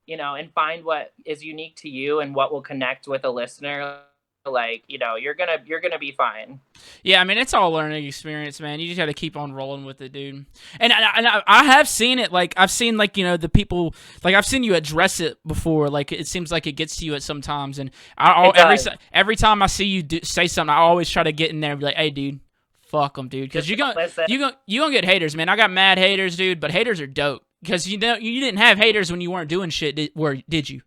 Speaker 4: you know, and find what is unique to you and what will connect with a listener, like, you know, you're gonna be fine.
Speaker 1: Yeah, I mean, it's all a learning experience, man. You just got to keep on rolling with it, dude. And I have seen it. Like, I've seen, like, you know, the people, like, I've seen you address it before. Like, it seems like it gets to you at some times. And every time I see you say something, I always try to get in there and be like, hey, dude, fuck them, dude. Because you're gonna get haters, man. I got mad haters, dude, but haters are dope. Because, you know, you didn't have haters when you weren't doing shit, did you?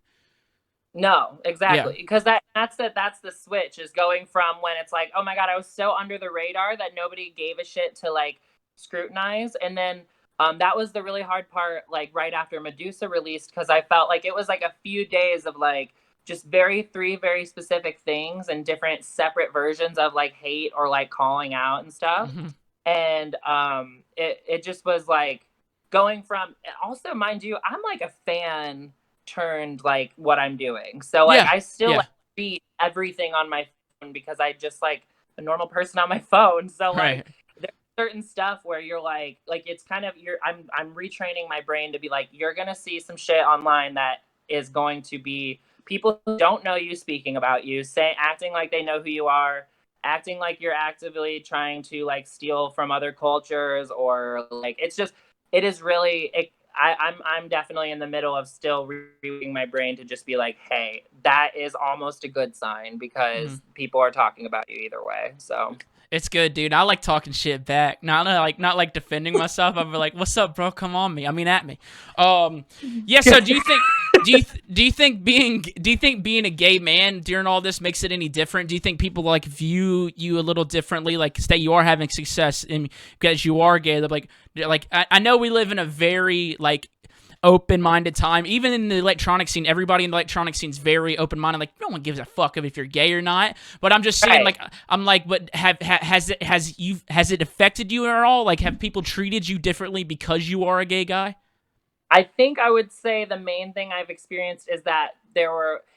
Speaker 4: No, exactly. Because that's the switch, is going from when it's like, oh my God, I was so under the radar that nobody gave a shit to like scrutinize. And then that was the really hard part, like right after Medusa released, because I felt like it was like a few days of like just three very specific things and different separate versions of like hate or like calling out and stuff. Mm-hmm. And it just was like going from, also mind you, I'm like a fan turned like what I'm doing, so like I still like read everything on my phone because I just like a normal person on my phone. So like there's certain stuff where you're like it's kind of I'm retraining my brain to be like, you're gonna see some shit online that is going to be people who don't know you speaking about you, acting like they know who you are, acting like you're actively trying to like steal from other cultures, or like it is really I'm definitely in the middle of still reading my brain to just be like, hey, that is almost a good sign, because people are talking about you either way. So
Speaker 1: it's good, dude. I like talking shit back. Not like defending myself. I'm like, what's up, bro? Come on me. I mean, at me. Yeah. So do you think being a gay man during all this makes it any different? Do you think people like view you a little differently? Like, say you are having success because you are gay. They're like I know we live in a very like open-minded time. Even in the electronic scene, everybody in the electronic scene is very open-minded. Like, no one gives a fuck if you're gay or not. But I'm just saying, like, I'm like, but has it affected you at all? Like, have people treated you differently because you are a gay guy?
Speaker 4: I think I would say the main thing I've experienced is that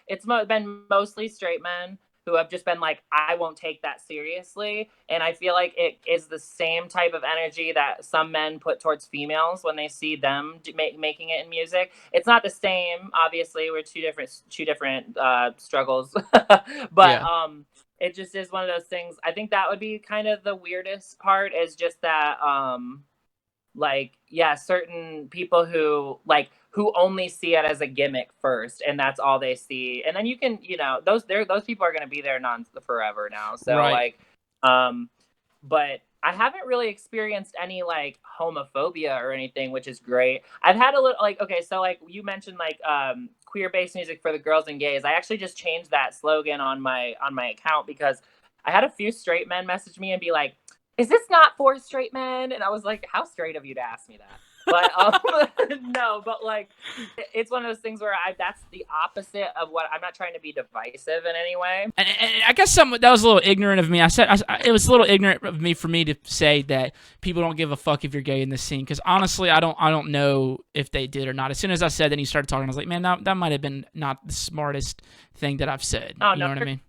Speaker 4: it's been mostly straight men who have just been like, I won't take that seriously. And I feel like it is the same type of energy that some men put towards females when they see them making it in music. It's not the same, obviously. We're two different struggles, but
Speaker 1: Yeah.
Speaker 4: it just is one of those things. I think that would be kind of the weirdest part, is just that like, yeah, certain people who only see it as a gimmick first, and that's all they see. And then you can, those people are going to be there forever now. So
Speaker 1: Right.
Speaker 4: like, but I haven't really experienced any like homophobia or anything, which is great. I've had a little like, okay, so like you mentioned like queer based music for the girls and gays. I actually just changed that slogan on my account because I had a few straight men message me and be like, is this not for straight men? And I was like, how straight of you to ask me that? But no, but like, it's one of those things where that's the opposite of what, I'm not trying to be divisive in any way.
Speaker 1: And I guess that was a little ignorant of me. It was a little ignorant of me for me to say that people don't give a fuck if you're gay in this scene, because honestly, I don't know if they did or not. As soon as I said, then you started talking, I was like, man, that might have been not the smartest thing that I've said.
Speaker 4: Oh,
Speaker 1: you know what I mean?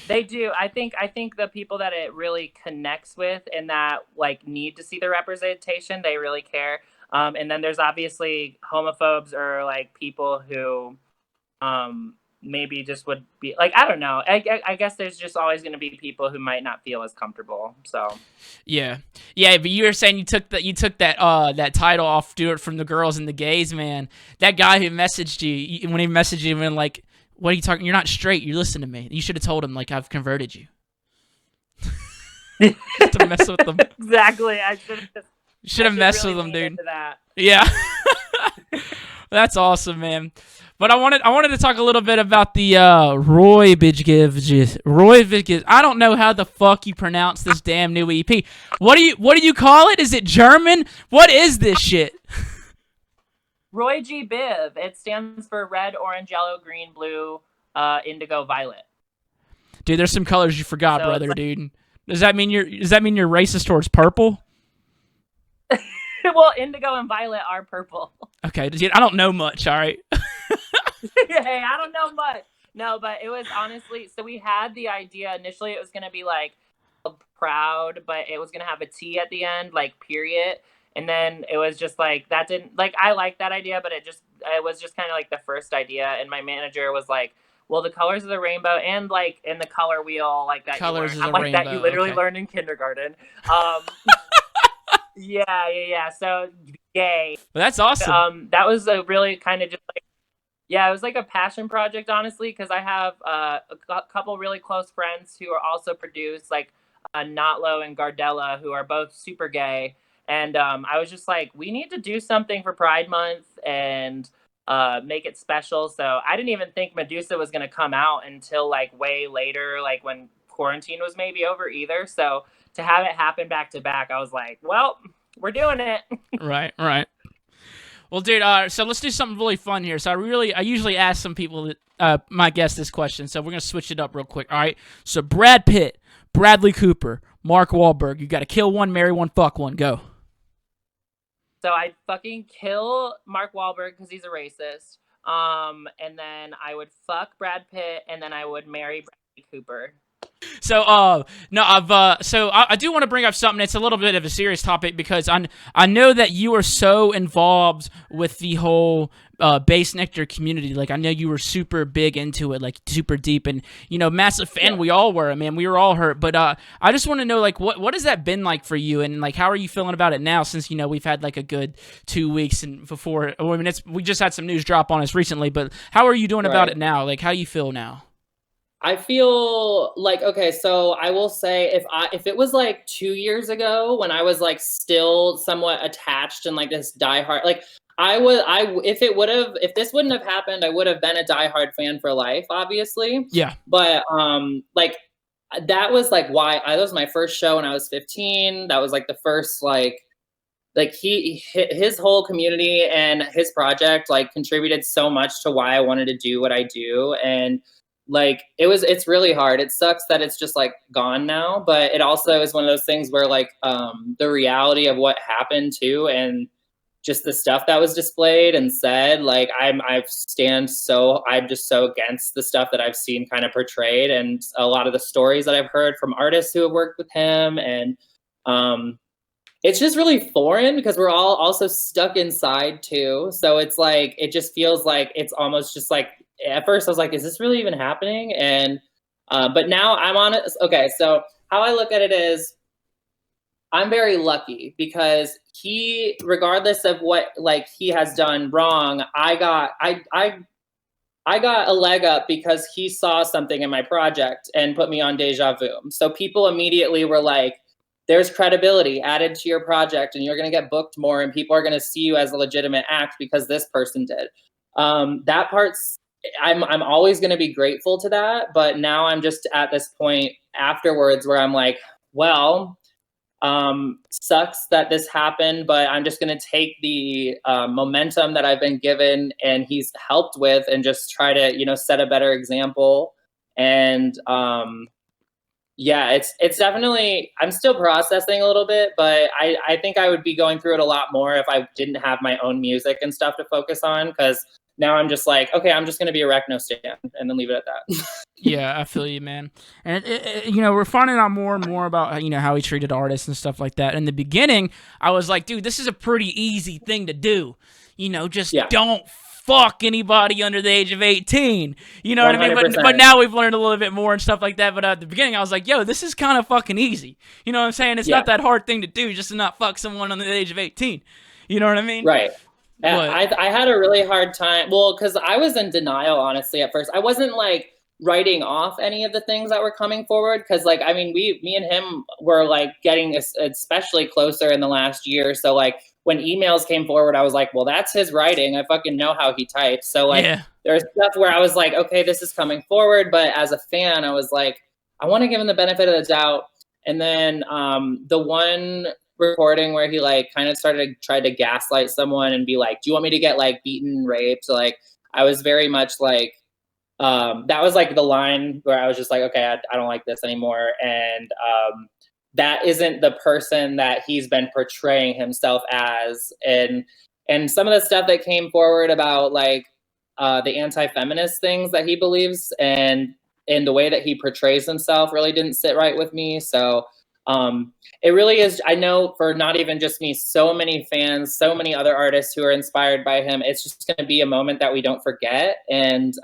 Speaker 4: They do. I think the people that it really connects with and that like need to see the representation, they really care. And then there's obviously homophobes or like people who maybe just would be like, I don't know. I guess there's just always going to be people who might not feel as comfortable. So
Speaker 1: yeah. But you were saying you took that title off, do it from the girls and the gays, man. That guy who messaged you, when he messaged you and like, what are you talking? You're not straight. You listen to me. You should have told him like I've converted you. To mess with them.
Speaker 4: Exactly. I
Speaker 1: should have messed
Speaker 4: really
Speaker 1: with them, dude.
Speaker 4: That.
Speaker 1: Yeah. That's awesome, man. But I wanted to talk a little bit about the Roy Vidgiv. I don't know how the fuck you pronounce this damn new EP. What do you call it? Is it German? What is this shit?
Speaker 4: Roy G. Biv. It stands for red, orange, yellow, green, blue, indigo, violet.
Speaker 1: Dude, there's some colors you forgot, so brother, dude. Does that mean you're racist towards purple?
Speaker 4: Well, indigo and violet are purple.
Speaker 1: Okay, I don't know much, all right?
Speaker 4: Hey, I don't know much. No, but it was honestly, so we had the idea initially it was going to be like proud, but it was going to have a T at the end, like period. And then it was just like, that didn't, like, I liked that idea, but it was just kind of like the first idea. And my manager was like, well, the colors of the rainbow and like in the color wheel, like that.
Speaker 1: Colors of the
Speaker 4: rainbow.
Speaker 1: Like
Speaker 4: that you literally learned in kindergarten. Yeah. So yay.
Speaker 1: Well, that's awesome.
Speaker 4: That was a really kind of just like, yeah, it was like a passion project, honestly, because I have a couple really close friends who are also produce, like Notlo and Gardella, who are both super gay. And I was just like, we need to do something for Pride Month and make it special. So I didn't even think Medusa was going to come out until like way later, like when quarantine was maybe over either. So to have it happen back to back, I was like, well, we're doing it.
Speaker 1: Right. Well, dude, so let's do something really fun here. So I usually ask some people, my guests, this question. So we're going to switch it up real quick. All right. So Brad Pitt, Bradley Cooper, Mark Wahlberg. You got to kill one, marry one, fuck one. Go.
Speaker 4: So I'd fucking kill Mark Wahlberg because he's a racist. And then I would fuck Brad Pitt, and then I would marry Bradley Cooper. So
Speaker 1: I do want to bring up something. It's a little bit of a serious topic because I know that you are so involved with the whole Bass Nectar community. Like I know you were super big into it, like super deep, and massive fan. Yeah. We all were. I mean, we were all hurt. But I just want to know, like, what has that been like for you, and like how are you feeling about it now? Since we've had like a good 2 weeks, and before, I mean, we just had some news drop on us recently. But how are you doing about it now? Like, how you feel now?
Speaker 4: I feel like, okay, so I will say if it was like 2 years ago when I was like still somewhat attached and like this diehard, like if this wouldn't have happened, I would have been a diehard fan for life, obviously.
Speaker 1: Yeah.
Speaker 4: But like that was like why that was my first show when I was 15. That was like the first like his whole community and his project like contributed so much to why I wanted to do what I do. And like it's really hard. It sucks that it's just like gone now, but it also is one of those things where like the reality of what happened too, and just the stuff that was displayed and said. Like I'm just so against the stuff that I've seen kind of portrayed, and a lot of the stories that I've heard from artists who have worked with him. And it's just really foreign because we're all also stuck inside too. So it's like, it just feels like it's almost just like, at first I was like, is this really even happening? And, but now I'm on it. Okay. So how I look at it is I'm very lucky because he, regardless of what like he has done wrong, I got a leg up because he saw something in my project and put me on Deja Vu. So people immediately were like, there's credibility added to your project and you're going to get booked more and people are going to see you as a legitimate act because this person did. That part's, I'm always going to be grateful to that. But now I'm just at this point afterwards where I'm like, well, sucks that this happened, but I'm just going to take the momentum that I've been given and he's helped with and just try to, you know, set a better example. And, yeah, it's definitely, I'm still processing a little bit, but I think I would be going through it a lot more if I didn't have my own music and stuff to focus on, because now I'm just like, okay, I'm just going to be a Wreckno stan and then leave it at that.
Speaker 1: Yeah, I feel you, man. And, you know, we're finding out more and more about, you know, how he treated artists and stuff like that. In the beginning, I was like, dude, this is a pretty easy thing to do. You know, just don't fuck anybody under the age of 18. You know 100%. What I mean? But now we've learned a little bit more and stuff like that. But at the beginning, I was like, yo, this is kind of fucking easy. You know what I'm saying? It's not that hard thing to do just to not fuck someone under the age of 18. You know what I mean?
Speaker 4: Right. I had a really hard time. Well, because I was in denial, honestly, at first. I wasn't like writing off any of the things that were coming forward. Because like, I mean, me and him were like getting especially closer in the last year. So like, when emails came forward, I was like, well, that's his writing. I fucking know how he types. So like, there's stuff where I was like, okay, this is coming forward. But as a fan, I was like, I want to give him the benefit of the doubt. And then the one recording where he like kind of tried to gaslight someone and be like, do you want me to get like beaten and raped? So like, I was very much like, that was like the line where I was just like, okay, I don't like this anymore. And that isn't the person that he's been portraying himself as. And some of the stuff that came forward about like the anti-feminist things that he believes and the way that he portrays himself really didn't sit right with me. So it really is, I know for not even just me, so many fans, so many other artists who are inspired by him, it's just going to be a moment that we don't forget. And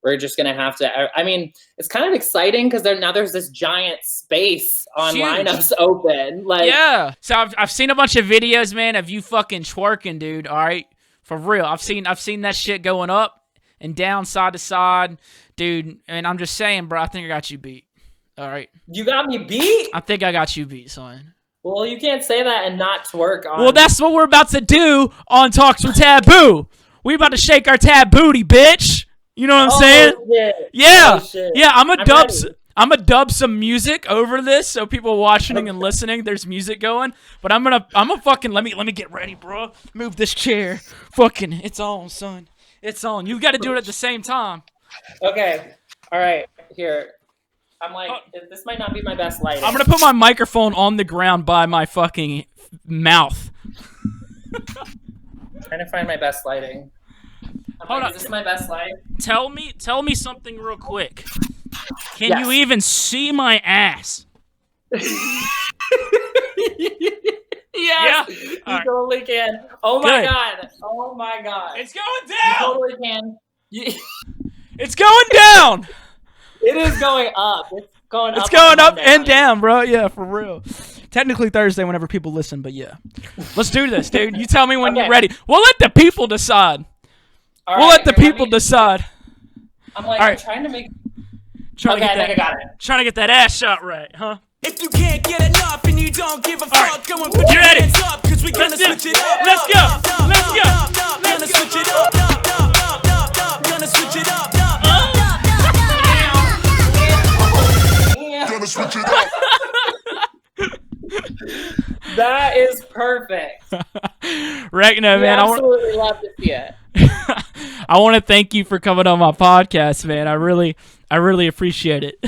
Speaker 4: we're just going to have to, I mean, it's kind of exciting because there's this giant space on lineups open. Like, yeah.
Speaker 1: So I've seen a bunch of videos, man, of you fucking twerking, dude. All right. For real. I've seen that shit going up and down, side to side, dude. And I'm just saying, bro, I think I got you beat. All right.
Speaker 4: You got me beat?
Speaker 1: I think I got you beat, son.
Speaker 4: Well, you can't say that and not twerk on.
Speaker 1: Well, that's what we're about to do on Talks with TVBOO. We about to shake our tab booty, bitch. You know what I'm saying?
Speaker 4: Shit.
Speaker 1: Yeah.
Speaker 4: Shit.
Speaker 1: Yeah, I'm gonna dub some music over this so people watching and listening, there's music going. But I'm gonna fucking let me get ready, bro. Move this chair. Fucking it's on, son. It's on. You got to do it at the same time.
Speaker 4: Okay. All right. Here. I'm like, this might not be my best lighting.
Speaker 1: I'm gonna put my microphone on the ground by my fucking mouth.
Speaker 4: Trying to find my best lighting.
Speaker 1: Hold on.
Speaker 4: Is this my best light?
Speaker 1: Tell me something real quick. Can you even see my ass?
Speaker 4: Yes, you totally can. Oh my god! Oh my god!
Speaker 1: It's going down.
Speaker 4: You totally can.
Speaker 1: It's going down.
Speaker 4: It is going up. It's going up.
Speaker 1: It's going up and down, bro. Yeah, for real. Technically Thursday whenever people listen, but yeah. Let's do this, dude. You tell me when you're ready. We'll let the people decide. We'll let the people decide.
Speaker 4: I'm like, I'm trying to make... I think I got it.
Speaker 1: Trying to get that ass shot right, huh?
Speaker 5: If you can't get enough and you don't give a fuck, go and put your hands up, cause we gonna switch it up.
Speaker 1: Let's go. Let's go.
Speaker 5: Gonna switch it up. Gonna switch it up.
Speaker 4: Gonna switch it up. That is perfect.
Speaker 1: Wreckno, man.
Speaker 4: I absolutely love to see it.
Speaker 1: I want to thank you for coming on my podcast, man. I really appreciate it.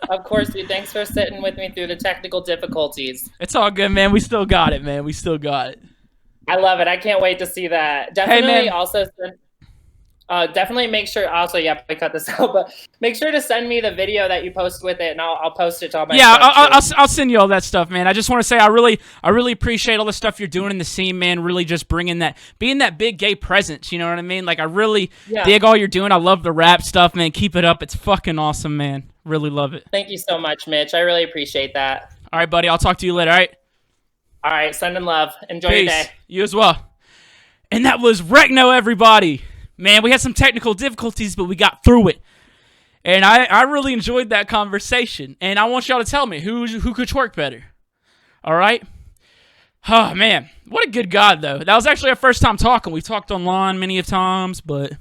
Speaker 4: Of course, dude. Thanks for sitting with me through the technical difficulties.
Speaker 1: It's all good, man. We still got it, man. We still got it.
Speaker 4: I love it. I can't wait to see that. Definitely also definitely make sure also I cut this out, but make sure to send me the video that you post with it, and I'll post it to all my
Speaker 1: I'll send you all that stuff, man. I just want to say I really appreciate all the stuff you're doing in the scene, man. Really just being that big gay presence, you know what I mean? Like I really dig all you're doing. I love the rap stuff, man. Keep it up. It's fucking awesome, man. Really love it.
Speaker 4: Thank you so much, Mitch. I really appreciate that.
Speaker 1: All right, buddy. I'll talk to you later, all right?
Speaker 4: All right, sending love. Enjoy your day.
Speaker 1: You as well. And that was Wreckno, everybody. Man, we had some technical difficulties, but we got through it. And I really enjoyed that conversation. And I want y'all to tell me who could twerk better. All right? Oh, man. What a good God, though. That was actually our first time talking. We've talked online many of times, but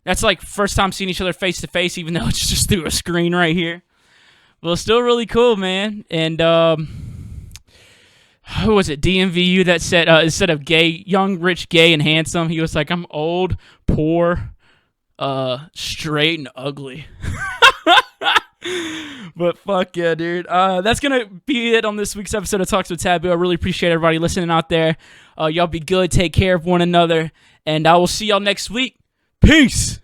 Speaker 1: that's like first time seeing each other face to face, even though it's just through a screen right here. Well, it's still really cool, man. And who was it? DMVU that said instead of gay, young, rich, gay, and handsome, he was like, I'm old, poor, straight, and ugly. But fuck yeah, dude. That's gonna be it on this week's episode of Talks with Taboo. I really appreciate everybody listening out there. Y'all be good, take care of one another, and I will see y'all next week. Peace.